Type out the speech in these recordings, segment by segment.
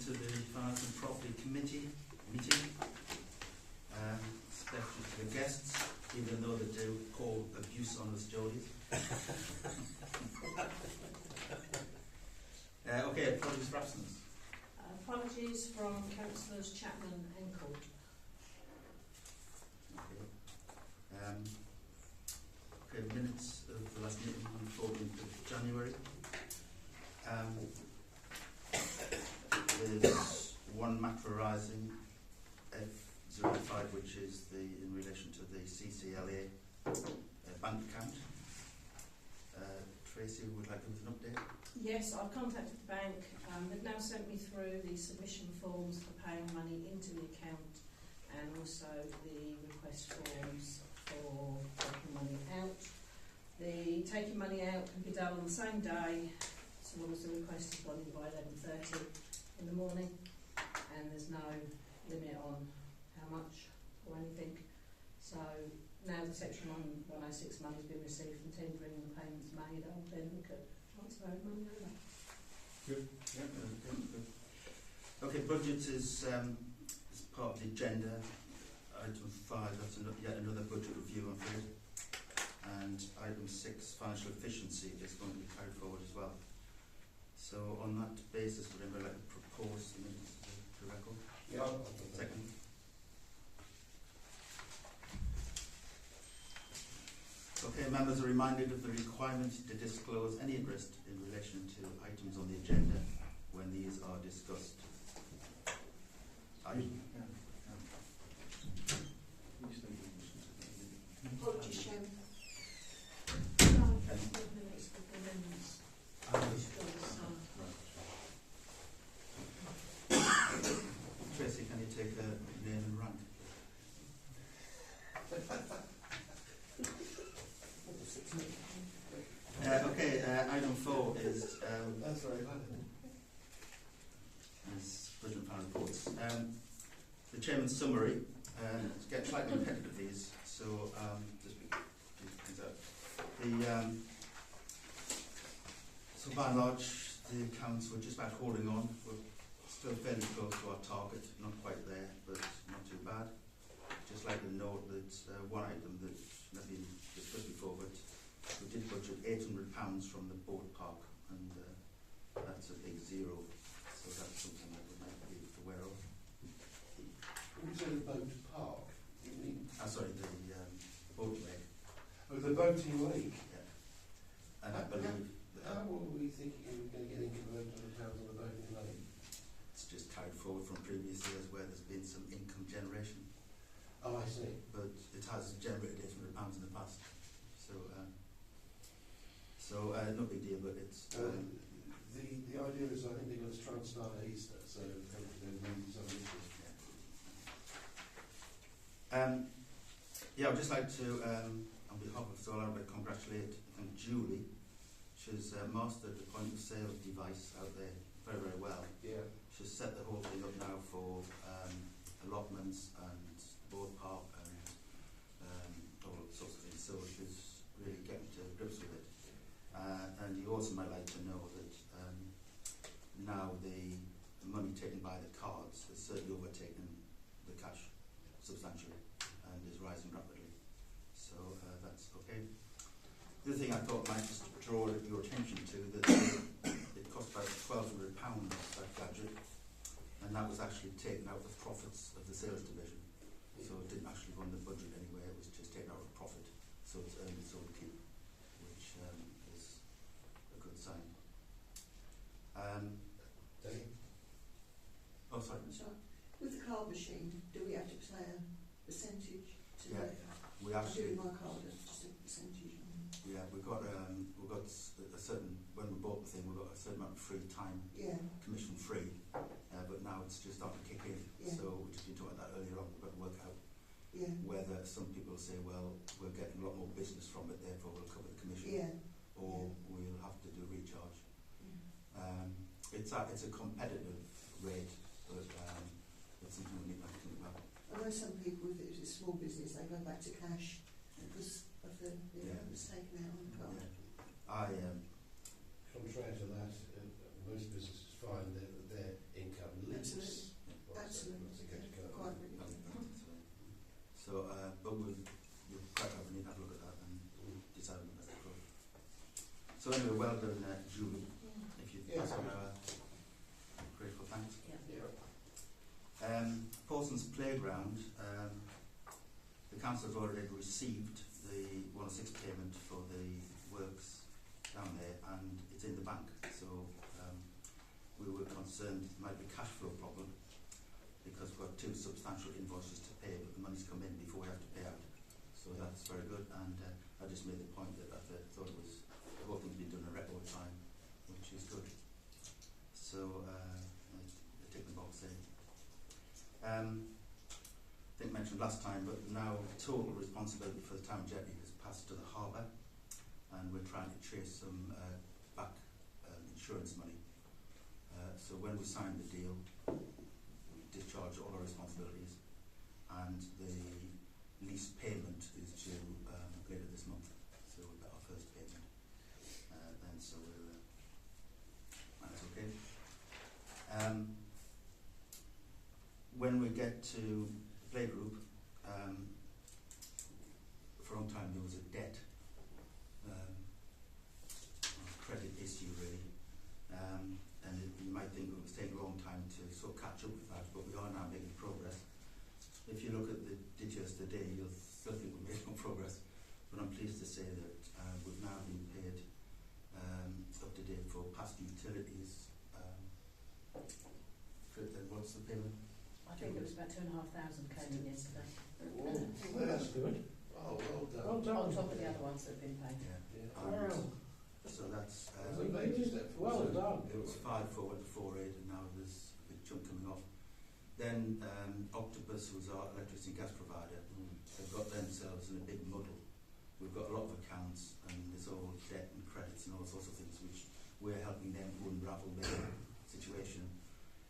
to the Finance and Property Committee meeting, especially to the guests, even though they do call abuse on us Geordies. Okay, apologies for absence. Apologies from Councillors Chapman and Court. Okay, minutes of the last meeting on the 14th of January. There's one matter arising, F05, which is in relation to the CCLA bank account. Tracy would like to give us an update. Yes, I've contacted the bank. They've now sent me through the submission forms for paying money into the account and also the request forms for taking money out. The taking money out can be done on the same day, so long as the request has gone in by 11:30 in the morning, and there's no limit on how much or anything. So now the Section 106 money has been received and tendering and the payments made, I'll then look at transferring money over. Good. Yeah, good. Okay, budget is part of the agenda. Item 5, that's yet another budget review, I'm afraid. And item 6, financial efficiency, is going to be carried forward as well. So on that basis, would anybody like to propose the minutes to record? Yeah. Second. Okay, members are reminded of the requirement to disclose any interest in relation to items on the agenda when these are discussed. Apologies, Chairman. Tracy, can you take a name and rank? Okay, item 4 is That's very valid. budget and final reports. The chairman's summary. It's getting slightly repetitive these, so just things out. So by and large, the accounts were just about holding on. We're still fairly close to our target, not quite there, but not too bad. Just like to note that one item that has been discussed before, but we did budget £800 from the boat park, and that's a big zero. So that's something that we might be aware of. When you say the boat park, you mean? Sorry, the boat leg. Oh, the boating lake. Yeah. And I believe How were we thinking we were going to get income of £800 on the boating lake? it's just carried forward from previous years where there's been some income generation, Oh, I see. but it has generated £800 in the past. So no big deal, but it's. The idea is I think they're going to try and start at Easter, so hopefully there'll be some interest. Yeah, I'd just like to, on behalf of Solar, congratulate Julie. She's mastered the point of sale device out there very, very well. Yeah. She's set the whole thing up now for allotments and board park and all sorts of things. So she's really getting to grips with it. And you also might like to know that now the money taken by the cards has certainly overtaken the cash substantially and is rising rapidly. So that's okay. The other thing I thought might just draw your attention to that it cost about £1,200, that gadget, and that was actually taken out of the profits of the sales division. So it didn't actually run the budget anywhere, it was just taken out of profit. So it's earned its own keep, which is a good sign. Oh, sorry. Sorry. With the card machine, do we have to pay a percentage to Yeah, it? we I'm actually. doing my card at just a percentage. Yeah, we've got a certain, when we bought the thing, we got a certain amount of free time, Yeah, commission free, but now it's just starting to kick in. Yeah. So we just been talking about that earlier on. We've got to work out yeah, whether some people say, well, we're getting a lot more business from it, therefore we'll cover the commission, yeah. or we'll have to do recharge. It's a competitive rate, but it's something we need to think about. I know some people, if it's a small business, they go back to cash because of the amount that's taken out on the card. Yeah. Contrary to that, most businesses find that their income So anyway, well done, Julie. If you Yeah, pass on thanks. our grateful thanks. Yeah. Paulson's Playground, the council has already received the 106 payment for the works down there, and it's in the bank. So we were concerned it might be a cash flow problem because we've got 2 substantial invoices to pay, but the money's come in before we have to pay out. So that's very good, and I just made the point that I thought it was, the whole thing's been done in record time, which is good. So I take the box there. I think I mentioned last time, but now total responsibility for the town jetty has passed to the harbour, and we're trying to chase some back insurance money. So when we signed the deal, we discharged all our responsibilities, and the lease payment is due later this month. So we've got our first payment then, so we'll, that's okay. When we get to the playgroup, for a long time there was a debt, credit issue really, and you might think it was taking a long time to sort of catch up with that, but we are now making progress. If you look at the digits today, you'll still think we're making progress, but I'm pleased to say that we've now been paid up to date for past utilities. What's the payment? I think it was about 2,500 came in yesterday. Well, That's good. oh, well done. Well done. On top of the other ones that have been paid. Yeah. Yeah. Wow. So that's That's a major step Well forward. done. it was 5-4 went to 4-8, and now there's a big chunk coming off. Then Octopus, who's our electricity and gas provider, they've got themselves in a big muddle. We've got a lot of accounts, and it's all debt and credits and all sorts of things, which we're helping them to unravel their situation.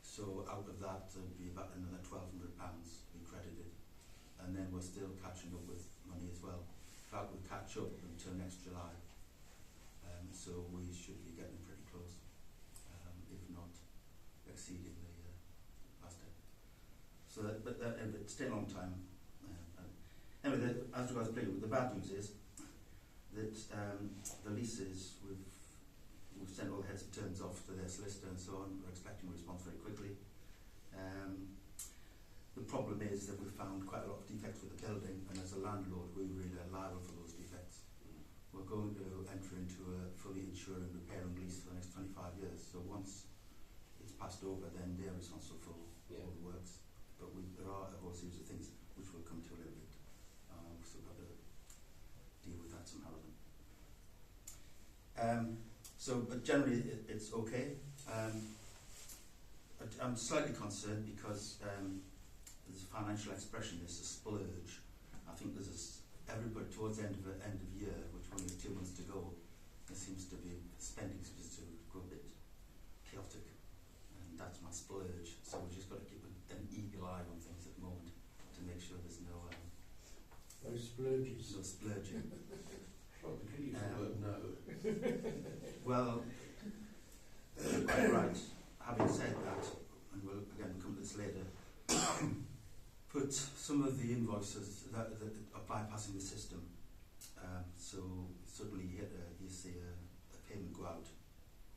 So out of that, there'll be about another £1,200 being credited, and then we're still catching up with money as well. In fact, we'll catch up until next July, so we should be getting pretty close, if not exceeding the last day. So that, but it's still a long time. Anyway, as regards Playground, the bad news is that the leases we've sent all the heads and terms off to their solicitor and so on. We're expecting a response very quickly. The problem is that we've found quite a lot of defects with the building, and as a landlord we really are liable for those defects. We're going to enter into a fully insuring repairing lease for the next 25 years, so once it's passed over then they're responsible for all the works. But there are a whole series of things which we'll come to a little bit. We've still got to deal with that somehow. But generally it's okay. I'm slightly concerned because there's a financial expression, there's a splurge. I think there's everybody towards the end of year, which only has 2 months to go, there seems to be spending seems to go a bit chaotic, and that's my splurge. So we've just got to keep an eagle eye on things at the moment to make sure there's no splurges. no splurging. Well, we could use the word no. Well, you're quite right. Having said that, and we'll again come to this later, put some of the invoices that are bypassing the system. So suddenly you see a payment go out,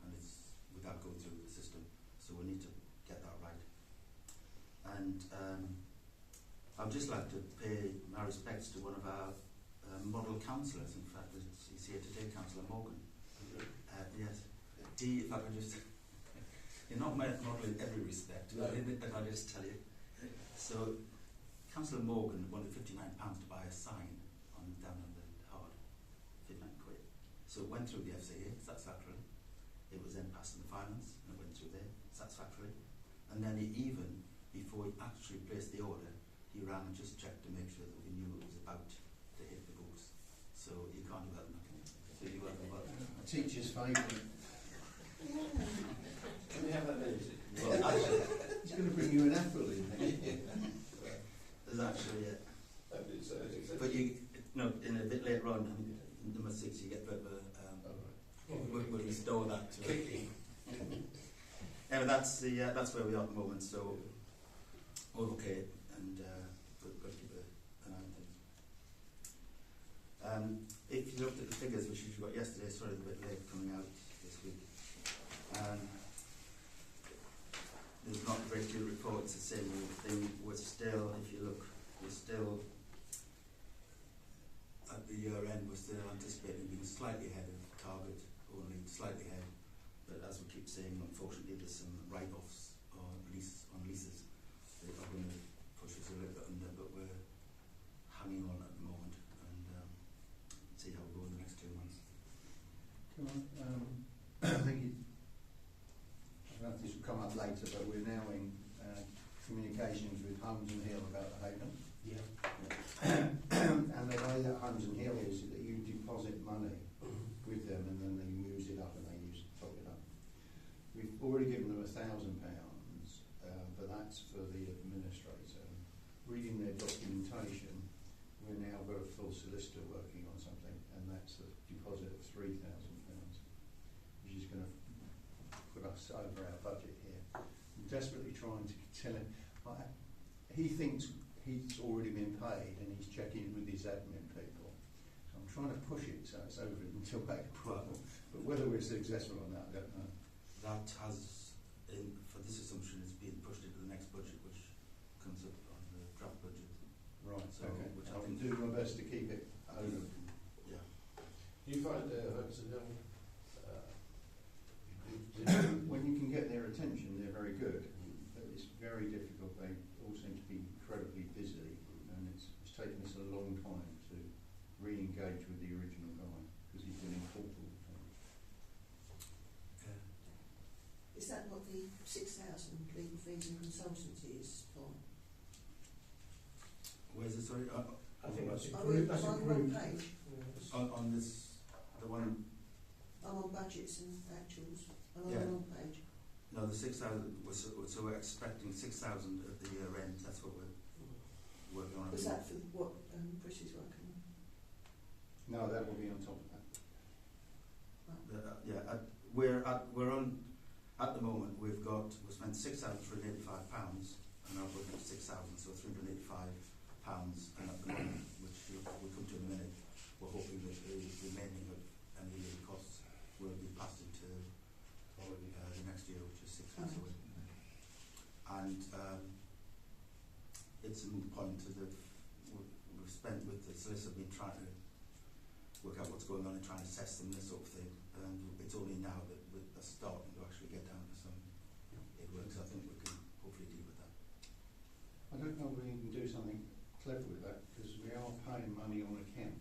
and it's without going through the system. So we need to get that right. And I'd just like to pay my respects to one of our model councillors. In fact, he's here today, Councillor Morgan. Yes. If I could just, you're not my model in every respect, No. but I'll just tell you. So, Councillor Morgan wanted £59 to buy a sign down on the Hard, 59 quid. So it went through the FCA satisfactorily. It was then passed in the finance, and it went through there satisfactorily. And then even before he actually placed the order, he ran and just checked to make sure that we knew it was about to hit the books. So you can't do that, can you? So you got to A teacher's favourite. Can we have that music? well, actually, He's going to bring you an apple in there. there's actually but in a bit later on, in number 6, you get a bit of a we'll restore that to it. Anyway, that's where we are at the moment. So all okay, and we've got to keep an eye on things. If you looked at the figures which we got yesterday, sorry, a bit late coming out this week. There's not a great deal of reports that say we're still, if you look, we're still at the year end, we're still anticipating being slightly ahead of target, only slightly ahead. But as we keep saying, unfortunately, there's some write-offs on leases that are going to push us a little bit under, but we're hanging on at the moment and see how we go in the next 2 months. Can I think I don't know if this will come up later, but we're now in communications with Holmes and Hill about the Haven. Yeah. And the way that Holmes and Hill is that you deposit money with them and then they use it up and they top it up. We've already given them £1,000, but that's for the administrator. Reading their documentation, we're now got a full solicitor working on something, and that's a deposit of £3,000, which is going to put us over our budget here. I'm desperately trying to tell him. He thinks he's already been paid, and he's checking with his admin people. So I'm trying to push it so it's over until April. But whether we're successful or not, I don't know. That has, for this assumption, is being pushed into the next budget, which comes up on the draft budget. Right. So, Okay. which I I'll think do my best to keep it over. Yeah. Do you find Holmes and Hill When you can get their attention, they're very good. But it's very difficult. They all seem to be incredibly busy, and it's taken us a long time to re-engage with the original guy because he's been in court all the time. Is that what the 6,000 legal fees and consultancy is for? Where's it? Sorry, I think that's Are we improved. That's on the wrong improved. page? on this, the one. I'm on budgets and actuals. I'm on Yeah. the wrong page. No, the 6,000 was so we're expecting 6,000 at the year end. That's what we're working on. Was that for what Chris is working on? No, that will be on top of that. We're on at the moment. We've spent £6,385, and our budget is 6,000, so £385, and at the moment, which we'll come to in a minute, we're hoping that the remaining of any of the costs will be passed into the next year, which is 6 months away. And it's a moot point as we've spent with the solicitor been trying to work out what's going on and trying to assess them, this sort of thing. And it's only now that we're starting to actually get down to some it works. I think we can hopefully deal with that. I don't know whether you can do something clever with that because we are paying money on account.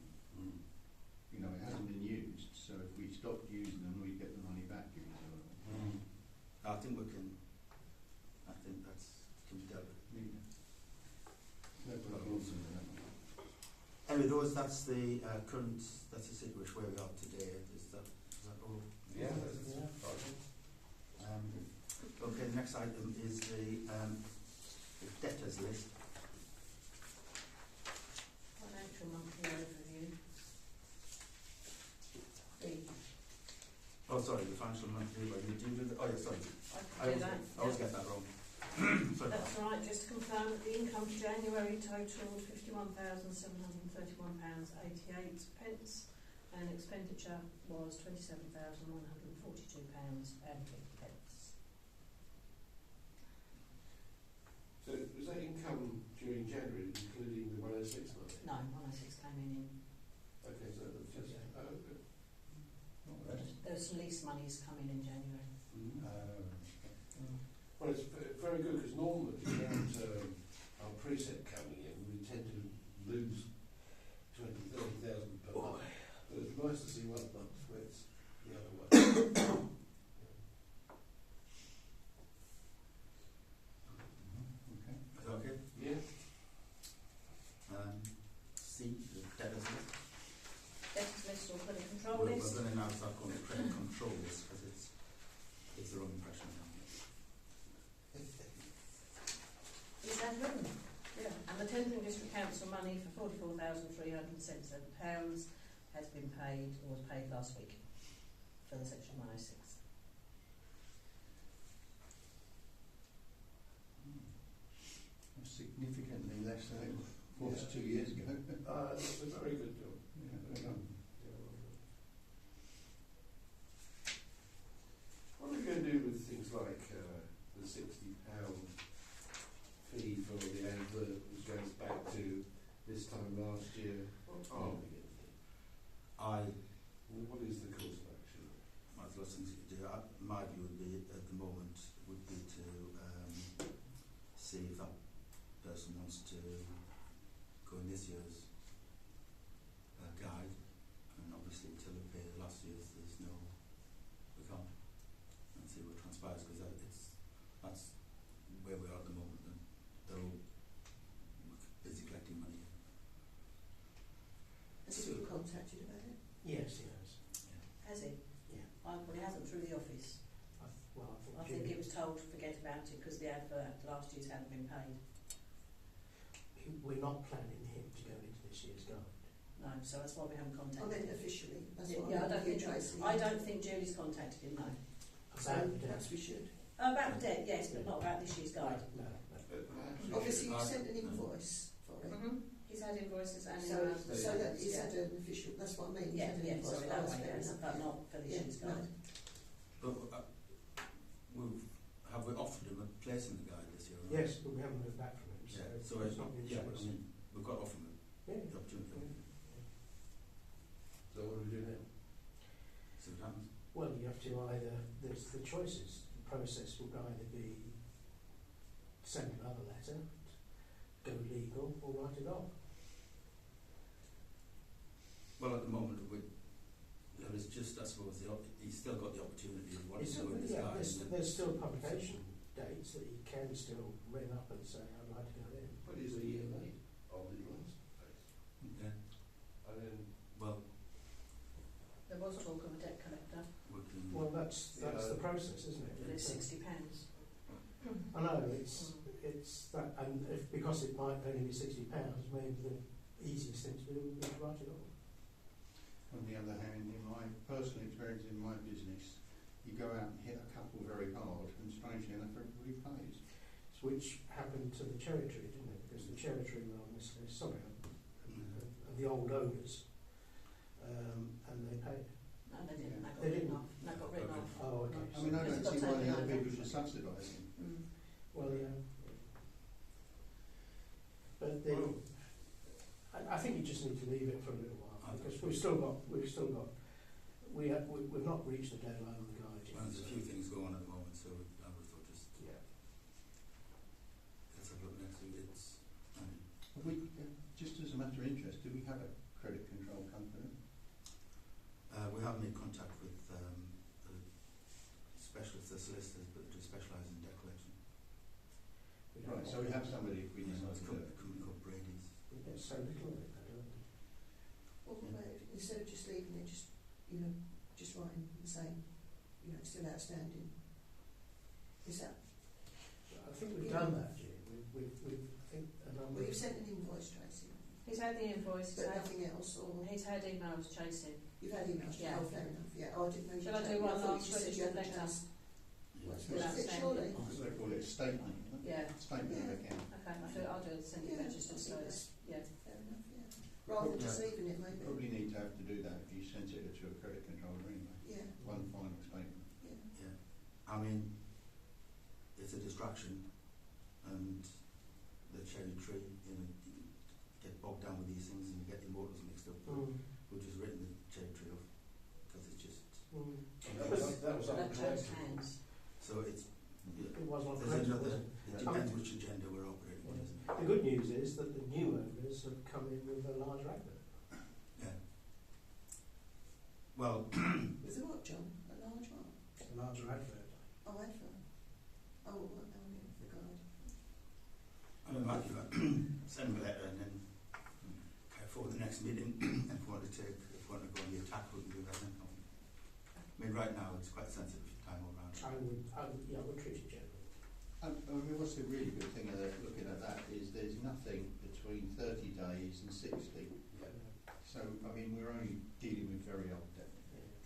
You know, it hasn't been used, so if we stopped using them, we'd get the money back. I think we can. I think that's can be dealt with. Anyway, that's the current. That's the situation where we are today. Is that all? Yeah. Okay. The next item is the debtors list. Financial monthly overview. Oh, sorry, the financial monthly. Oh, yeah, sorry. I can do that. I always get that wrong. Sorry. That's right, just to confirm that the income for January totaled £51,731.88 and expenditure was £27,142.50. So was that income during January, including the 106 money? No, 106 came in. Okay, so that's just okay. There's some lease monies coming in January. Well, it's very good because normally around our precept coming in, we tend to lose 20,000, 30,000 per month. But it's nice to see one month where it's the other way. Okay. Is that okay? Yeah. C, the debtors list. Debtors list or credit control We're list. going to now start calling it credit control list because it's the wrong impression. Is that written? Yeah. And the Tendring District Council money for £44,377 has been paid, or was paid last week for the Section 106. Significantly less than it was 2 years ago. That's a very good job. Yeah, well done. not planning him to go into this year's guide. No, so that's why we haven't I contacted meant him. officially, that's Yeah, what yeah, I I'm don't think Tracy. I don't think Julie's contacted him. No. So About the perhaps we should. About the debt, yes, but not about this year's guide. No. Obviously, you sent an invoice for it. He's had invoices and So, emails. so that he's had an official, that's what I mean, he's Yeah, had an yeah, invoice, sorry, oh, that that's way, fair yes, enough. but not for this Yeah, year's no. guide. But have we offered him a place in the guide this year? or not? Yes, but we haven't heard back from him, so, Yeah, so it's not been yeah, I choice. mean, we've got to offer him Yeah. the opportunity. So what do we do now? See what happens. Well, you have to either, there's the choices. The process would either be send another letter, go legal, or write it off. Well, at the moment, there is just, I suppose, he's still got the opportunity of what he's doing this guide. There's still publication dates that he can still ring up and say, I'd like to go in. But he's a year late on the last place. Yeah. And then, Well, There was talk of a debt collector, we can. Well, that's Yeah. the process, isn't it? but it's £60. I know, it's that, and if, because it might only be £60, maybe the easiest thing to do would be to write it off. On the other hand, in my personal experience in my business, you go out and hit a couple very hard, and strangely enough, everybody pays. Which happened to the cherry tree, didn't it? Because the cherry tree were on this list, sorry, the old owners, and they paid. No, they didn't. Yeah. They got They written didn't? off. They got written Okay. off. Oh, okay. I mean, I Because don't it got see why the taken other over. people should subsidise him. Well, yeah. But the, I think you just need to leave it for a little while, because we've not reached the deadline on the guide yet. Well, there's a few things going on at the moment, so I would thought just Yeah. let's have a look next week. It's, Just as a matter of interest, do we have a credit control company? we have made contact with the specialists, the solicitors, but they specialise in debt collection. Right, so we have somebody if we It's decide a to do it. company called Brady's. We get so little of it, though, don't we? Well, what about if, instead of just leaving it, just, you know, just writing and saying, you know, it's still outstanding? Is that, I think we've done that, Jim. I think a number well, of... you've sent an invoice, Tracy, He's had the invoice. but nothing else, or He's had emails chasing. you've had emails? Yeah. Oh, fair enough, yeah, oh, I didn't know you Shall I had- do one thought last you said week you hadn't letter? just- Well, Yeah. it's worth it, surely. They call it a statement, isn't it? Yeah. Statement of Yeah. account. Okay, I'll do it. Send it Yeah, back just I so think it's yeah. Fair enough, yeah. Rather than just leaving it, maybe. Probably need to have to do that if you sent it to a credit controller anyway. Yeah, One final statement. yeah. Yeah. I mean, it's a distraction, and the cherry tree, you know, you get bogged down with these things and you get your motors mixed up. We've just written the cherry tree off because it's just that was That changed uncollected. hands. so it's. It was not There's correct, another. was it? It depends which agenda we're operating on, isn't it? The good news is that the new owners have come in with a larger advert. Yeah. Well, With a what, John? A large one? A larger advert. Oh, advert. Oh, what, oh, yeah, the guide. I mean, like you send me a letter and then for the next meeting, if we want to go on the attack, we can do that. I mean, right now it's quite sensitive time all round. I would treat it generally. I mean, what's the really good thing of looking at that is there's nothing between 30 days and 60. So, I mean, we're only dealing with very old debt.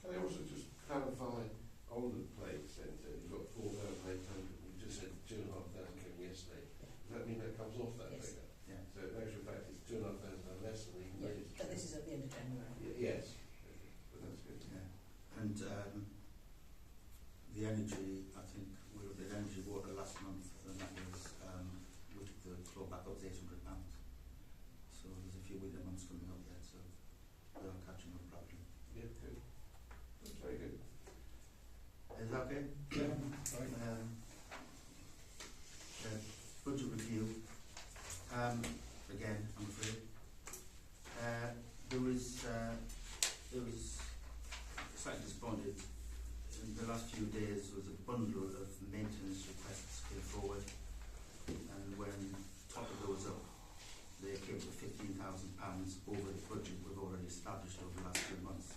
Can I also just clarify on the plague centre, you've got 4,800, you just said 2,500 came yesterday. Does that mean that comes off that Yes. figure? Yeah. So in actual fact it's 2,500 less than the Yeah, raised. but this is at the end of January. Yes, but that's good. Yeah. And the energy, I think we were the energy water last month, and that was with the clawback up to £800. So there's a few winter months coming up yet, so we are catching up properly. Yeah, good. That's very good. Is that okay? Yeah, right. Budget review. Again, I'm afraid. There was slightly disappointed. In the last few days was a bundle of maintenance requests came forward, and when top of those up, they came to £15,000 over the budget we've already established over the last 2 months.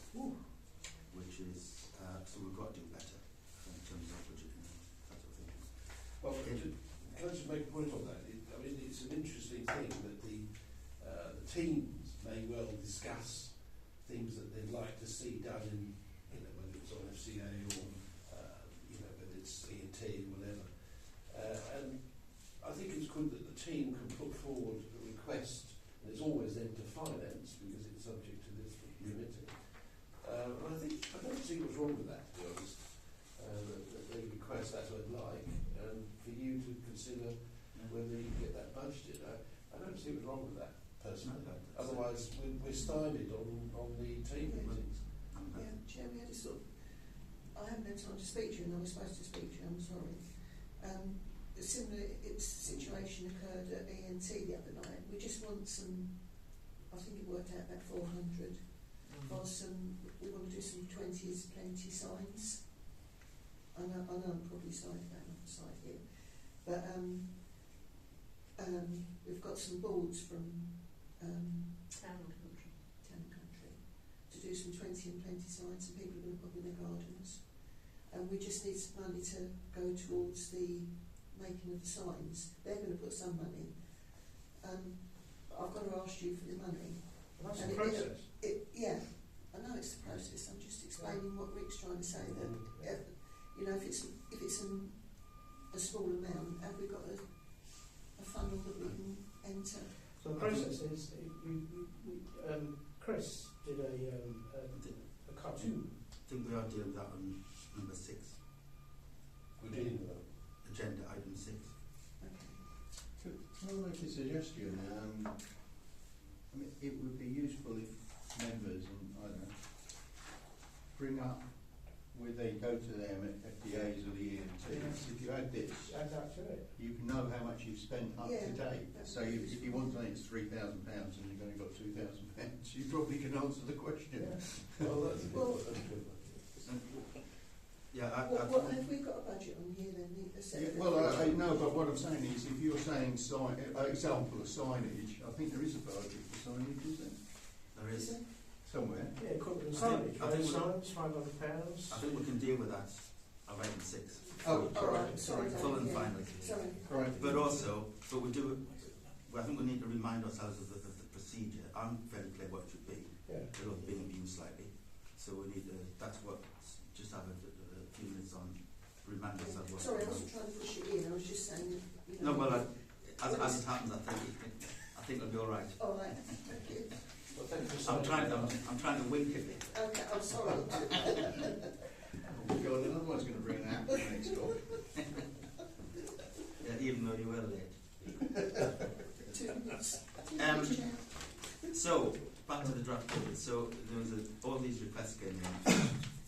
Which is so we've got to do better in terms of budgeting and that sort of thing. Well, can I just make a point on that? I mean, it's an interesting thing that the teams may well discuss things that they'd like to see done in, whether it's on FCA or, whether it's E&T, whatever. And I think it's good that the team can put forward a request, and it's always then to finance because it's subject to this committee. And I don't see what's wrong with that, to be honest. That they request that I'd like, and for you to consider whether you get that budgeted. I don't see what's wrong with that, personally. Otherwise, we're stymied on the team meetings. Yeah, Chair, we had a sort of, I haven't had time to speak to you, and I was supposed to speak to you, I'm sorry. A similar situation occurred at E&T the other night. We just want some, I think it worked out about 400, for some, we want to do some 20 is plenty signs. I know I'm probably side down on the side here, but we've got some boards from Town and country. Town and Country to do some 20 and plenty signs, and people are going to put in their gardens. And we just need some money to go towards the making of the signs. They're going to put some money. I've got to ask you for the money. Well, that's And the process. Yeah, I know it's the process. I'm just explaining what Rick's trying to say. That if it's a small amount, have we got a funnel that we can enter? So the process is, Chris did a cartoon. I think we are dealing with that on number 6, We're dealing with that. agenda item 6. Okay. Can I make a suggestion? I mean, it would be useful if members, and I don't know, bring up where they go to them at FDAs or the EMTs. If you add this, Add that to it. you can know how much you've spent up Yeah, to date. that's So really if you want something that's £3,000 and you've only got £2,000, you probably can answer the question. Well, that's Well, good. Yeah, What have we got a budget on here then? Yeah, well, I know, but what I'm saying is, if you're saying example of signage, I think there is a budget for signage, is there? there is. Somewhere. Yeah, equipment and I think- signage. I think Road we- signs, £500. I think we can deal with that of item 6. Oh, all right, sorry. Full and yeah. final. Sorry. Right. But also, we do. I think we need to remind ourselves of the procedure. I'm very clear what it should be. Yeah. It was being abused slightly, so we need to. That's what. Just have a few minutes on. Remind ourselves what. Sorry, I wasn't trying to push it in. I was just saying that. No, well, as it happens, I think it'll be all right. All right. Thank you. Well, thank you for I'm saying trying to wink at it. Okay, I'm sorry. Oh God, another one's going to bring an apple next door. Yeah, even though you were late. 2 minutes. So back to the draft budget. So there was all these requests came in.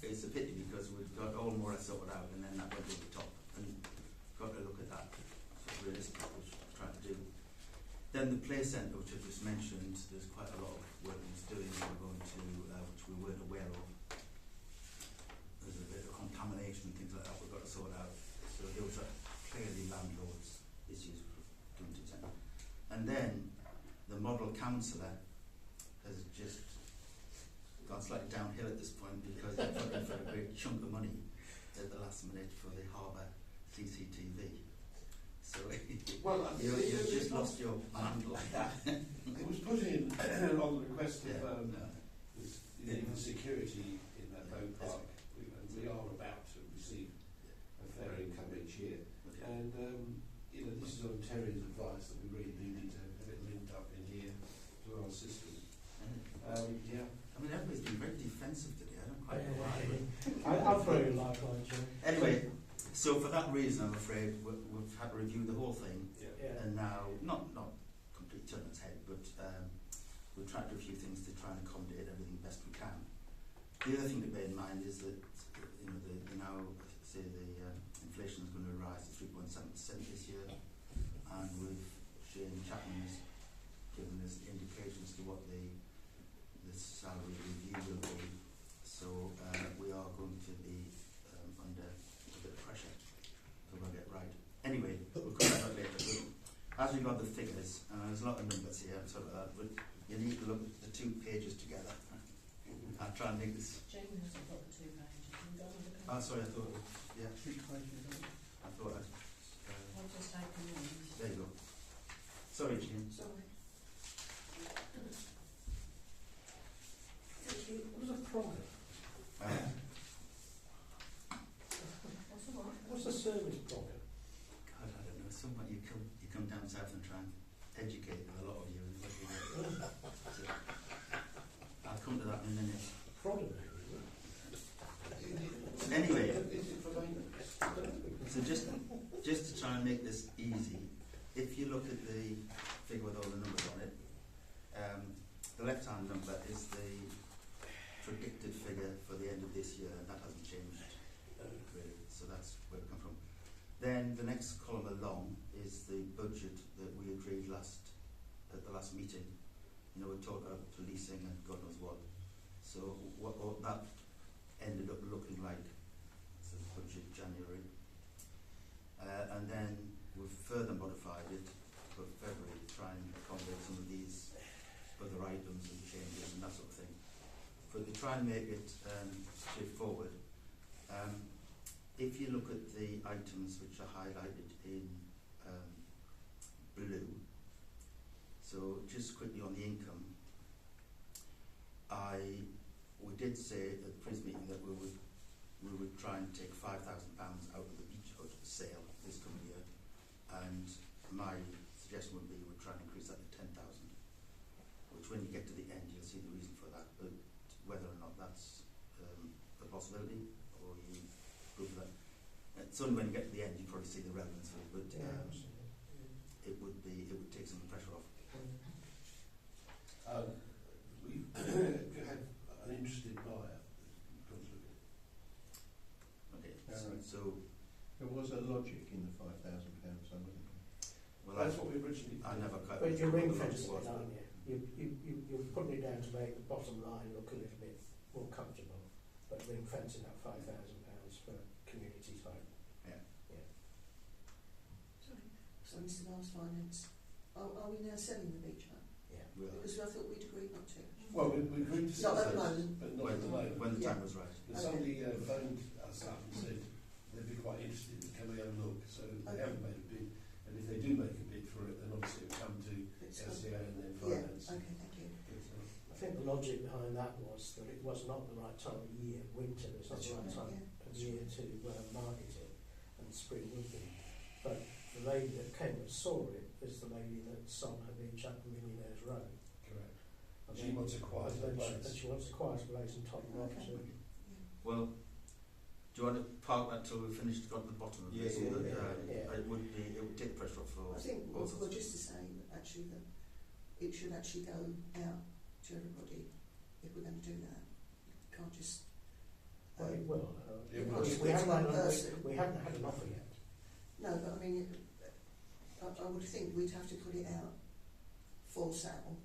It's a pity because we've got all more sorted out, and then that went to the top, and got to look at that. So realistic, which we're trying to do. Then the play centre, which I've just mentioned, there's quite a lot of work it's doing. We're going to, which we weren't aware of. There's a bit of contamination and things like that we've got to sort out. So those are clearly landlords' issues doing to centre. And then the model councillor has just gone slightly downhill at this point because they put in for a great chunk of money at the last minute for the harbour CCTV. So Well, you've just lost your handle. It was put in on the request of the security in that boat park. We are about to receive a fair income each year. Okay. And, this is on Terry's advice that we really do need to have it linked up in here to our system. Yeah. I mean, everybody's been very defensive today. I don't quite know why. I'll throw you a lifeline, Joe. Anyway, so for that reason, I'm afraid we've had to review the whole thing, Yeah. and now not completely turn its head, but we've tried to do a few things to try and accommodate everything best we can. The other thing to bear in mind is that the now say the inflation is going to rise to 3.7% this year, and with Shane Chapman's given us indications to what the salary review will be. So we are going to be under a bit of pressure to get right. Anyway, we'll come back to that later. As regard the figures, there's a lot of numbers here, and sort of that, but you need to look at the 2 pages together. I'll try and make this. Jamie hasn't got the 2 pages. You've got one. Oh, sorry, I thought. Yeah. I thought. I've just taken one. There you go. Sorry, Jane. Sorry. and make this easy, if you look at the figure with all the numbers on it, the left-hand number is the predicted figure for the end of this year, and that hasn't changed really. So that's where we come from. Then the next column along is the budget that we agreed at the last meeting. You know, we talked about policing and God knows what. So what that ended up looking like, so the budget January. And then we've further modified it for February to try and accommodate some of these other items and changes and that sort of thing. But to try and make it straightforward, if you look at the items which are highlighted in blue, so just quickly on the income, we did say at the previous meeting that we would try and take £5,000 out of the beach hut sale this coming year, and my suggestion would be we would try and increase that to 10,000, which when you get to the end you'll see the reason for that, but whether or not that's a possibility or you prove that. It's only when you get to the end you probably see the relevance of it, but it would take some pressure off. We had an interested buyer. Okay, Alright. so There was a logic in the £5,000, so wasn't there? well, That's what we originally. I never quite. But you're ring what the fencing logic it, was, aren't you? You're putting it down to make the bottom line look a little bit more comfortable, but ring fencing that £5,000 for community type. Sorry, so Mr. Last Finance, are we now selling the beach hut? Yeah. Well, Because I thought we'd agreed not to. Well, we agreed to sell Not at the those, moment. but not at the moment. when the Yeah. time was right. And somebody phoned us up and said they'd be quite interested in coming and have a look, so they Okay. haven't made a bid, and if they do make a bid for it, then obviously it'll come to It's LCA and then yeah, finance. okay, thank you. I think the logic behind that was that it was not the right time of year, winter, it's not That's the right right, time yeah. of year to market it, and spring would be. But the lady that came and saw it is the lady that sold her beach up Millionaires Road. Correct. And She then- wants a quieter and place. she wants a quieter place and top Okay. option. Well, do you want to park that till we've finished, got to the bottom of Yeah, this? yeah, But, yeah. It would take pressure off for I think all we're sorts of- just to say actually that it should actually go out to everybody if we're going to do that. You can't just. Well, it will. It you will. can't just We give it to haven't one had- person. we haven't had an offer yet. No, but I mean, I would think we'd have to put it out for sale.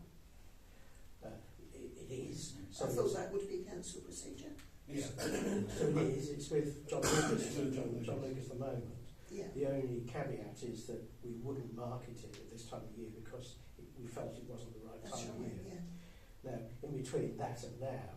It is. I thought that would be council procedure. Yeah. So it is. It's with John Lucas. It's with John Lucas. John Lucas at the moment. Yeah. The only caveat is that we wouldn't market it at this time of year because we felt it wasn't the right That's time of right, year. yeah. Now, in between that and now,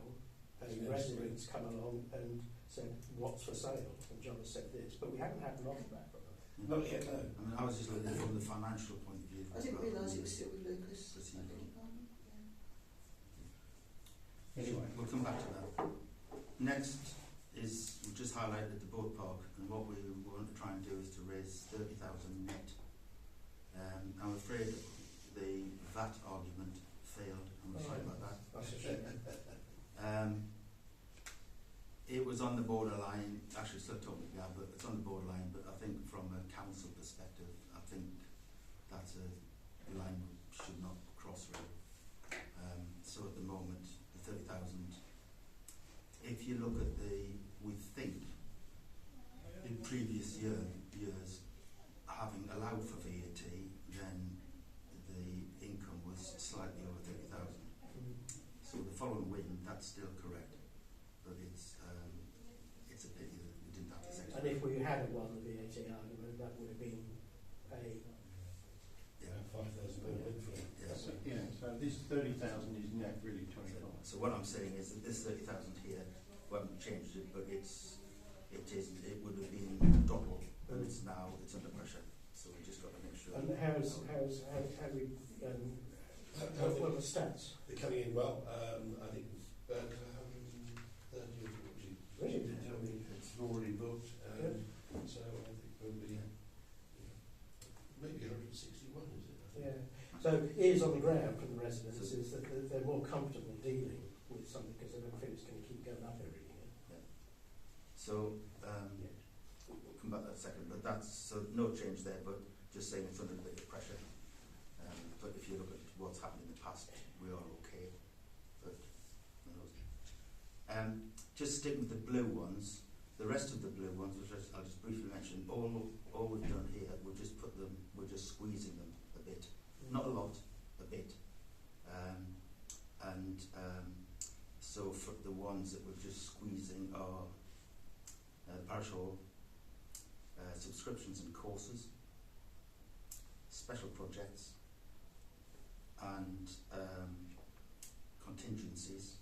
a Yes. resident's come along and said, "What's for sale?" And John has said this, but we haven't had an offer back from them. Not yet, no. I mean, I was just looking at it from the financial point of view. I didn't realise it was still with Lucas. Proceed. I beg your pardon. Yeah. Anyway, We'll come back to that. Next is, we just highlighted the boat park, and what we want to try and do is to raise 30,000 net. I'm afraid the VAT argument failed. I'm sorry about that. That's a shame. It was on the borderline, actually still talking to Gav, but it's on the borderline, but I think from a council perspective, I think that's a line we should not cross really. So at the moment, the 30,000, if you look at we think in previous years, having allowed for VAT, then the income was slightly over 30,000. So the following wind, that's still correct, but it's a pity that we didn't have to say And if we had won the VAT argument, that would have been a yeah. £5,000 win for it. Yeah. so, yeah, so this 30,000 is net really 25. So what I'm saying is that this 30,000 here, we haven't changed it, but it would have been double, and it's under pressure. So we just got to make sure. And how we what are the stats? They're coming in well. I think it's about 130 or 40. Really? They tell me it's already booked. Good. So I think we'll be maybe 161, is it? I think. Yeah. So ears on the ground from the residents is that they're more comfortable dealing with something because they don't think it's going to keep going up every year. So, come back to that second, but that's, so no change there, but just saying it's under a bit of pressure. But if you look at what's happened in the past, we are okay. But who knows? Just sticking with the blue ones, the rest of the blue ones, which I'll just briefly mention, all we've done here, we're just squeezing them a bit. Not a lot, a bit. So for the ones that we're just squeezing are parish hall, subscriptions and courses, special projects, and contingencies,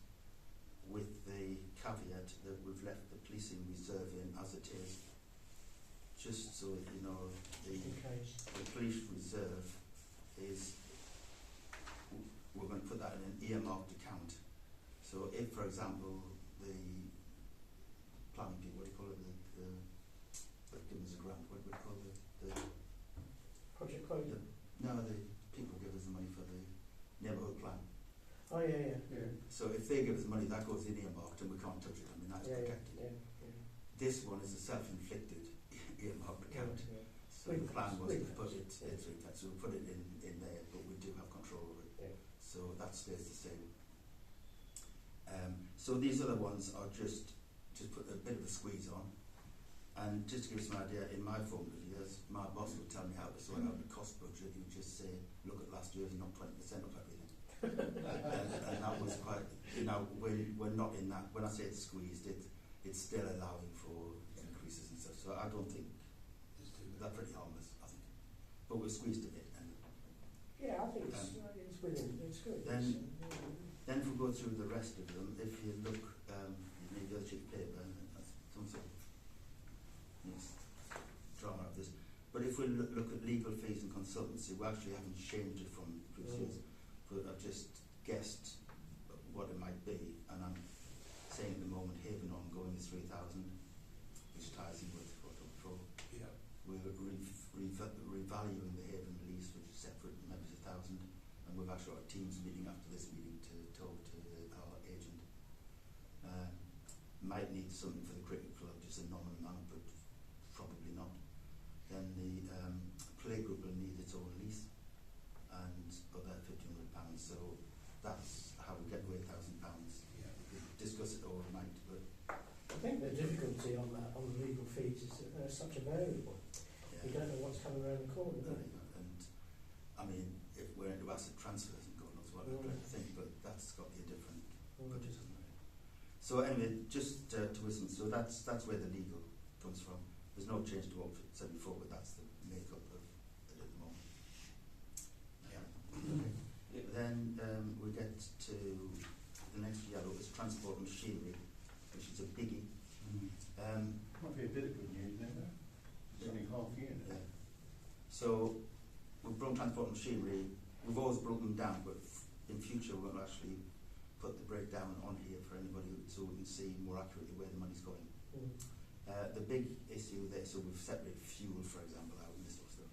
with the caveat that we've left the policing reserve in as it is, just so that you know the police reserve is, we're going to put that in an earmarked account. So if, for example, the planning people, what do you call it, they've given us a grant, what do we call it? The Project quota. no, the people give us the money for the neighbourhood plan. Oh yeah. So if they give us money, that goes in earmarked and we can't touch it. I mean, that's protected. Yeah. This one is a self-inflicted earmarked account. So the plan was to put it, so we put it in there, but we do have control over it. Yeah. So that stays the same. So these other ones are just put a bit of a squeeze on. And just to give you some idea, in my formative years, my boss would tell me how to sort out the cost budget. He would just say, look at last year's and not 20% of everything. And that was quite, we're not in that. When I say it's squeezed, it's still allowing for increases and stuff. So I don't think they're pretty harmless, I think. But we're squeezed a bit. Yeah, I think it's within, it's good. Then if we go through the rest of them, if you look, maybe the other sheet of paper, and that's some sort of drama of this. But if we look at legal fees and consultancy, we actually haven't changed it from previous years. But I've just guessed what it might be, and I'm saying at the moment Haven ongoing is 3,000, which ties in with what we before. Yeah. We're revaluing the Haven lease, which is separate, maybe it's 1,000, and we've actually got a Teams meeting after this meeting to talk to our agent. Might need something for the cricket club, just a nominal amount, but probably not. Then the playgroup will need its own lease and other £1,500. So that's how we get to £8,000. Yeah. We could discuss it overnight, but I think the difficulty on the legal fees is that they're such a variable. You don't know what's coming around the corner. And I mean, if we're into asset transfers and God knows what, I'd like to think, but that's got to be a different budget, isn't it? So anyway, just to listen, so that's where the legal comes from. There's no change to what we said before, but that's the makeup of it at the moment. Then we get to the next yellow is transport and machinery, which is a biggie. Might be a bit of good news now, though. It's only half year now. Yeah. So we've brought transport and machinery. We've always broken them down, but in future we're going to actually put the breakdown on here for anybody so we can see more accurately where the money's going. The big issue there, so we've separated fuel, for example, out and this sort of stuff.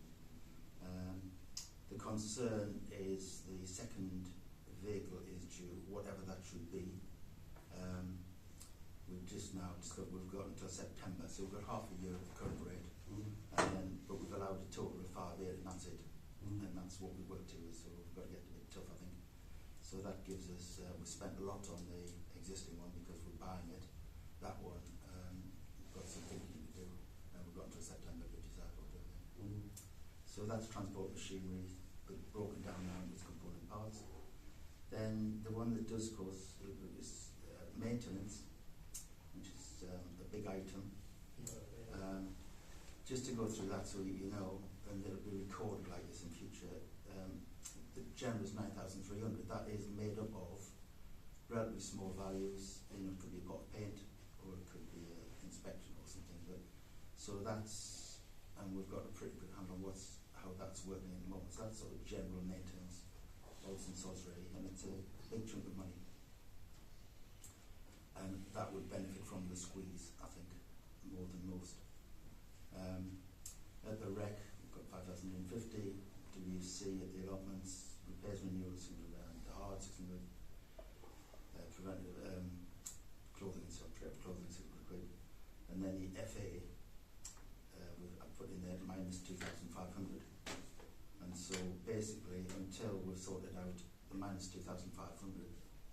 The concern is the second vehicle is due, whatever that should be. We've just now discovered we've got until September, so we've got half a year at the current rate, but we've allowed a total of 5 years, and that's it. And that's what we work to, so we've got to get a bit tough, I think. So that gives us, we spent a lot on the existing one because we're buying it. That one, we've got some thinking to do, and we've got until September to decide what to do. So that's transport machinery, but broken down now into its component parts. Then the one that does cost is maintenance, which is a big item. Just to go through that so you know, and it'll be recorded like this in future. The general is 9,300. That is made up of relatively small values. It could be a pot of paint, or it could be an inspection or something. But so that's, and we've got a pretty good handle on how that's working at the moment. So that's sort of general maintenance, odds and sods really, and it's a big chunk of money. And that would benefit from the squeeze, I think, more than most. At the rec, we've got 5,050. WC at the allotments, repairs renewals, 600 grand, the hard 600, preventive clothing, so clothing 600 quid, and then the FA minus 2,500. And so basically, until we've sorted out the minus 2,500,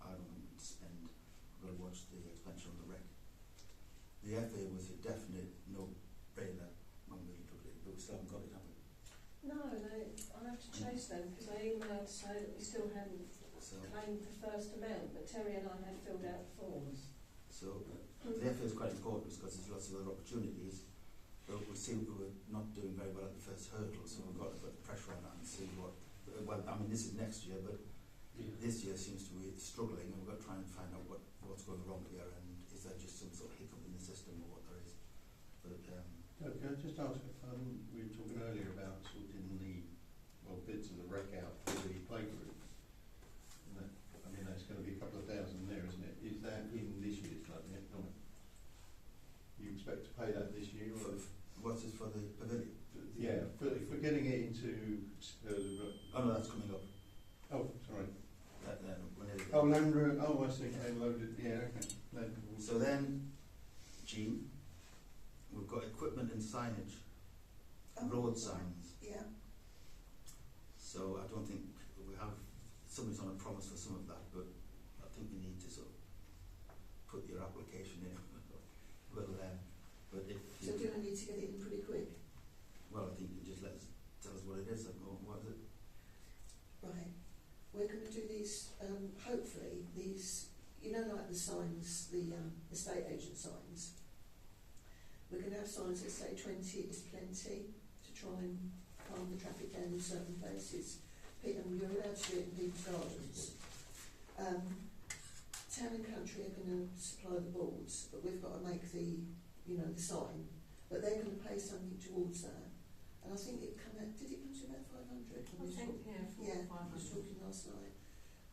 I don't want to spend. I've got to watch the expenditure on the rec. The FA was a definite no-brainer when we looked at it, but we still haven't got it, have we? No, I'll have to chase them because they emailed to say that we still hadn't So, claimed the first amount, but Terry and I had filled out the forms. so the FA is quite important because there's lots of other opportunities, but we seem we were not doing very well at the first hurdle, so we've got to put the pressure on that and see what. Well, I mean, this is next year, but this year seems to be struggling, and we've got to try and find out what's going wrong here, and is there just some sort of hiccup in the system or what there is. But Can I just ask, we were talking earlier about sorting the bits of the rec out for the playgroup. And that, I mean, that's going to be a couple of thousand there, isn't it? Is that in this year's budget? Not you expect to pay that this year? Or what is for the pavilion? Yeah, if we're getting it into Oh no, that's coming up. oh, sorry. We're nearly there. Oh, Land Road. Oh, I see. Loaded. Yeah, okay. So then, Jean, we've got equipment and signage, road signs. Yeah. So I don't think we have. Somebody's on a promise for some of that, but I think we need to sort of put your application in. But if So do I need to get it in pretty quick? well, I think you just tell us what it is. What is it? Right. We're going to do these, hopefully, these, like the signs, the estate agent signs. We're going to have signs that say 20 is plenty to try and calm the traffic down in certain places. You're allowed to do it in people's gardens. Town and Country are going to supply the boards, but we've got to make the sign. But they're going to pay something towards that. And I think did it come to about 500? Yeah, I was talking last night.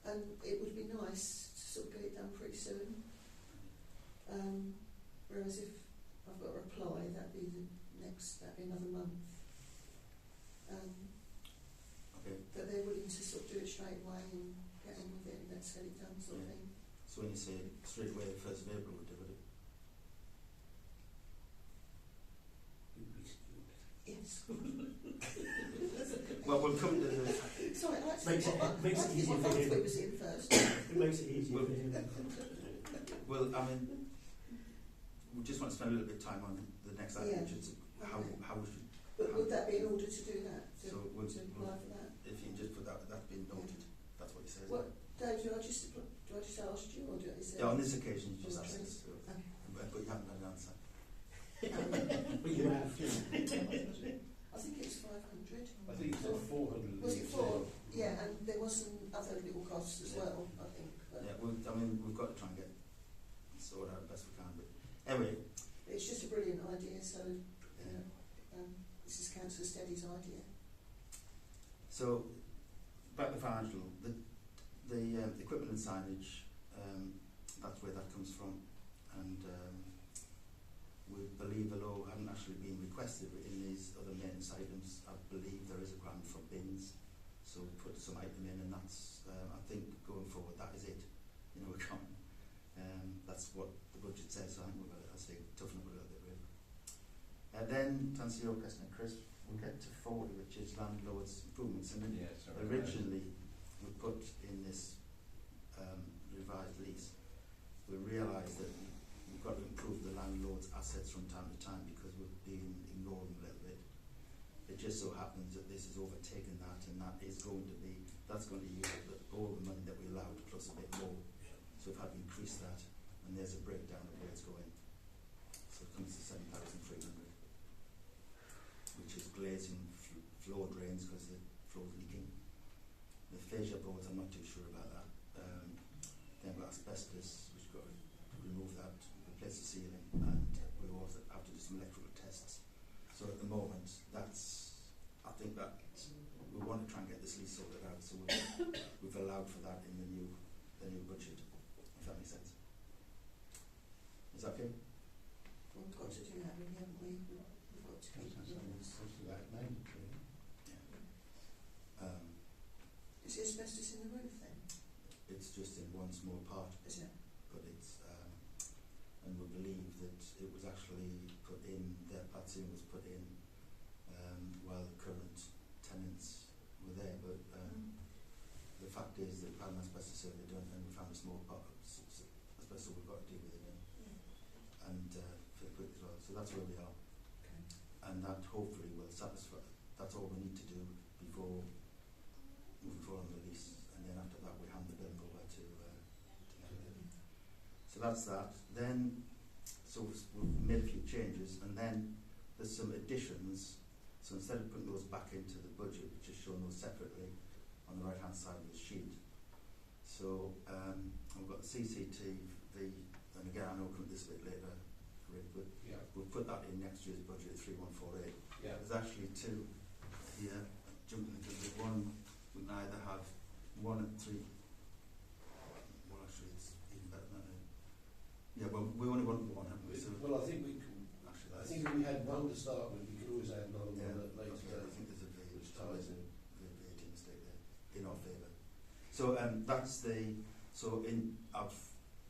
And it would be nice to sort of get it done pretty soon. Whereas if I've got a reply, that'd be another month. Okay. But they're willing to sort of do it straight away and get on with it and let's get it done sort of thing. So when you say straight away, the 1st of April, we'll do it. Yes. Well, we'll come to the. Sorry, Makes it easier for him. It was in first. It makes it easier for him. Well, I mean, we just want to spend a little bit of time on the next item, Yeah. which is how we should. But would that be in order to do that? So we'll, to apply for that? if you can just put that's been noted. That's what he says. Well, Dave, do I just ask you, or do I say? Yeah, on this occasion, you just Oh, asked us, so, Okay. but you haven't had an answer. But you have. I think it's 500. I think it's like 400. Was it 4? Yeah, and there was some other little costs as well, I think. But Yeah, well, I mean, we've got to try and get sorted out best we can. But anyway, it's just a brilliant idea, so this is Councillor Steady's idea. so back to financial, the equipment and signage, that's where that comes from, and we believe, although hadn't actually been requested in these other maintenance items, I believe there is a grant for bins, so we put some item in, and that's I think going forward that is it. We can't. That's what the budget says. So I think we've got to toughen up a little bit really. Then to answer your question, Chris, we'll get to 40, which is landlords improvements, and then originally we put in this revised lease, we realised that we've got to improve the landlord's assets from time to time because we've been ignoring them a little bit. It just so happens that this has overtaken that, and that's going to use all the money that we allowed plus a bit more. So we've had to increase that, and there's a breakdown of where it's going. So it comes to 7,300, which is glazing floor drains because the floor's leaking. The fascia boards, I'm not too sure about that. Then we've got asbestos, which we've got to remove that, replace the ceiling, and we also have to do some electrical tests. So at the moment, I think that we want to try and get this lease sorted out, so we've allowed for that in the new budget, if that makes sense. Is that okay? Well, we've got to do that really, haven't we? We've got to keep that name. Is the asbestos in the roof then? It's just in one small part, Is it? but it's and we believe that it was actually put in, that Platine was put in so we've got to deal with it, and for the quick as well. So that's where we are, and that hopefully will satisfy. That's all we need to do before moving forward on the lease, and then after that we hand the building over to Gallagher. So that's that. Then, so we've made a few changes, and then there's some additions. So instead of putting those back into the budget, we've just shown those separately on the right hand side of the sheet. So we've got the CCTV, and again I know we'll come to this a bit later, Rick, but we'll put that in next year's budget, 3148. Yeah. There's actually two here, jumping into the one. We can either have 1 and 3. Well, actually, it's even better than that. Yeah, well, we only want one, haven't we? So Well, I think we can. actually, I think if we had one to start with, we could always add another yeah, one at later okay, I date. think there's a V, Which ties in. the VAT mistake there in our favour. So that's the. So I've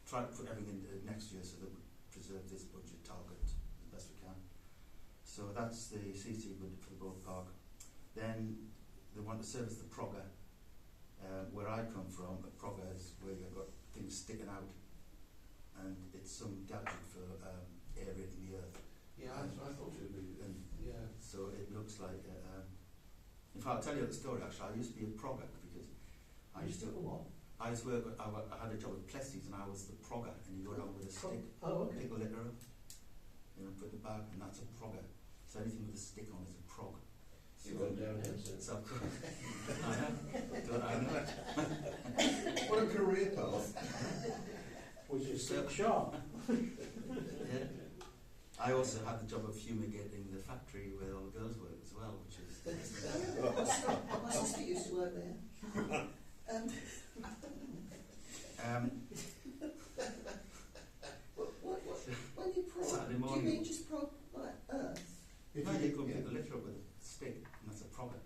tried to put everything into next year so that we preserve this budget target as best we can. So that's the CC budget for the boat park. Then they want to service the progger. Where I come from, a progger is where you've got things sticking out, and it's some gadget for aerating the earth. Yeah, I thought it would be. And Yeah. so it looks like. In fact, I'll tell you the story. Actually, I used to be a progger because I used to. What? I used to work. I had a job with Plessis, and I was the progger, and you go down with a stick, Oh, okay. pick a litter up, put in the bag, and that's a progger. So anything with a stick on is a prog. You've gone downhill since. So I know. Don't I know it? What a career path. Which is still sharp. Yeah. I also had the job of fumigating the factory where all the girls work as well, which is. My sister used to work there. When you prod, Saturday do you morning. mean just prod like earth? If No, you go yeah. pick the litter up with a stick, and that's a progger.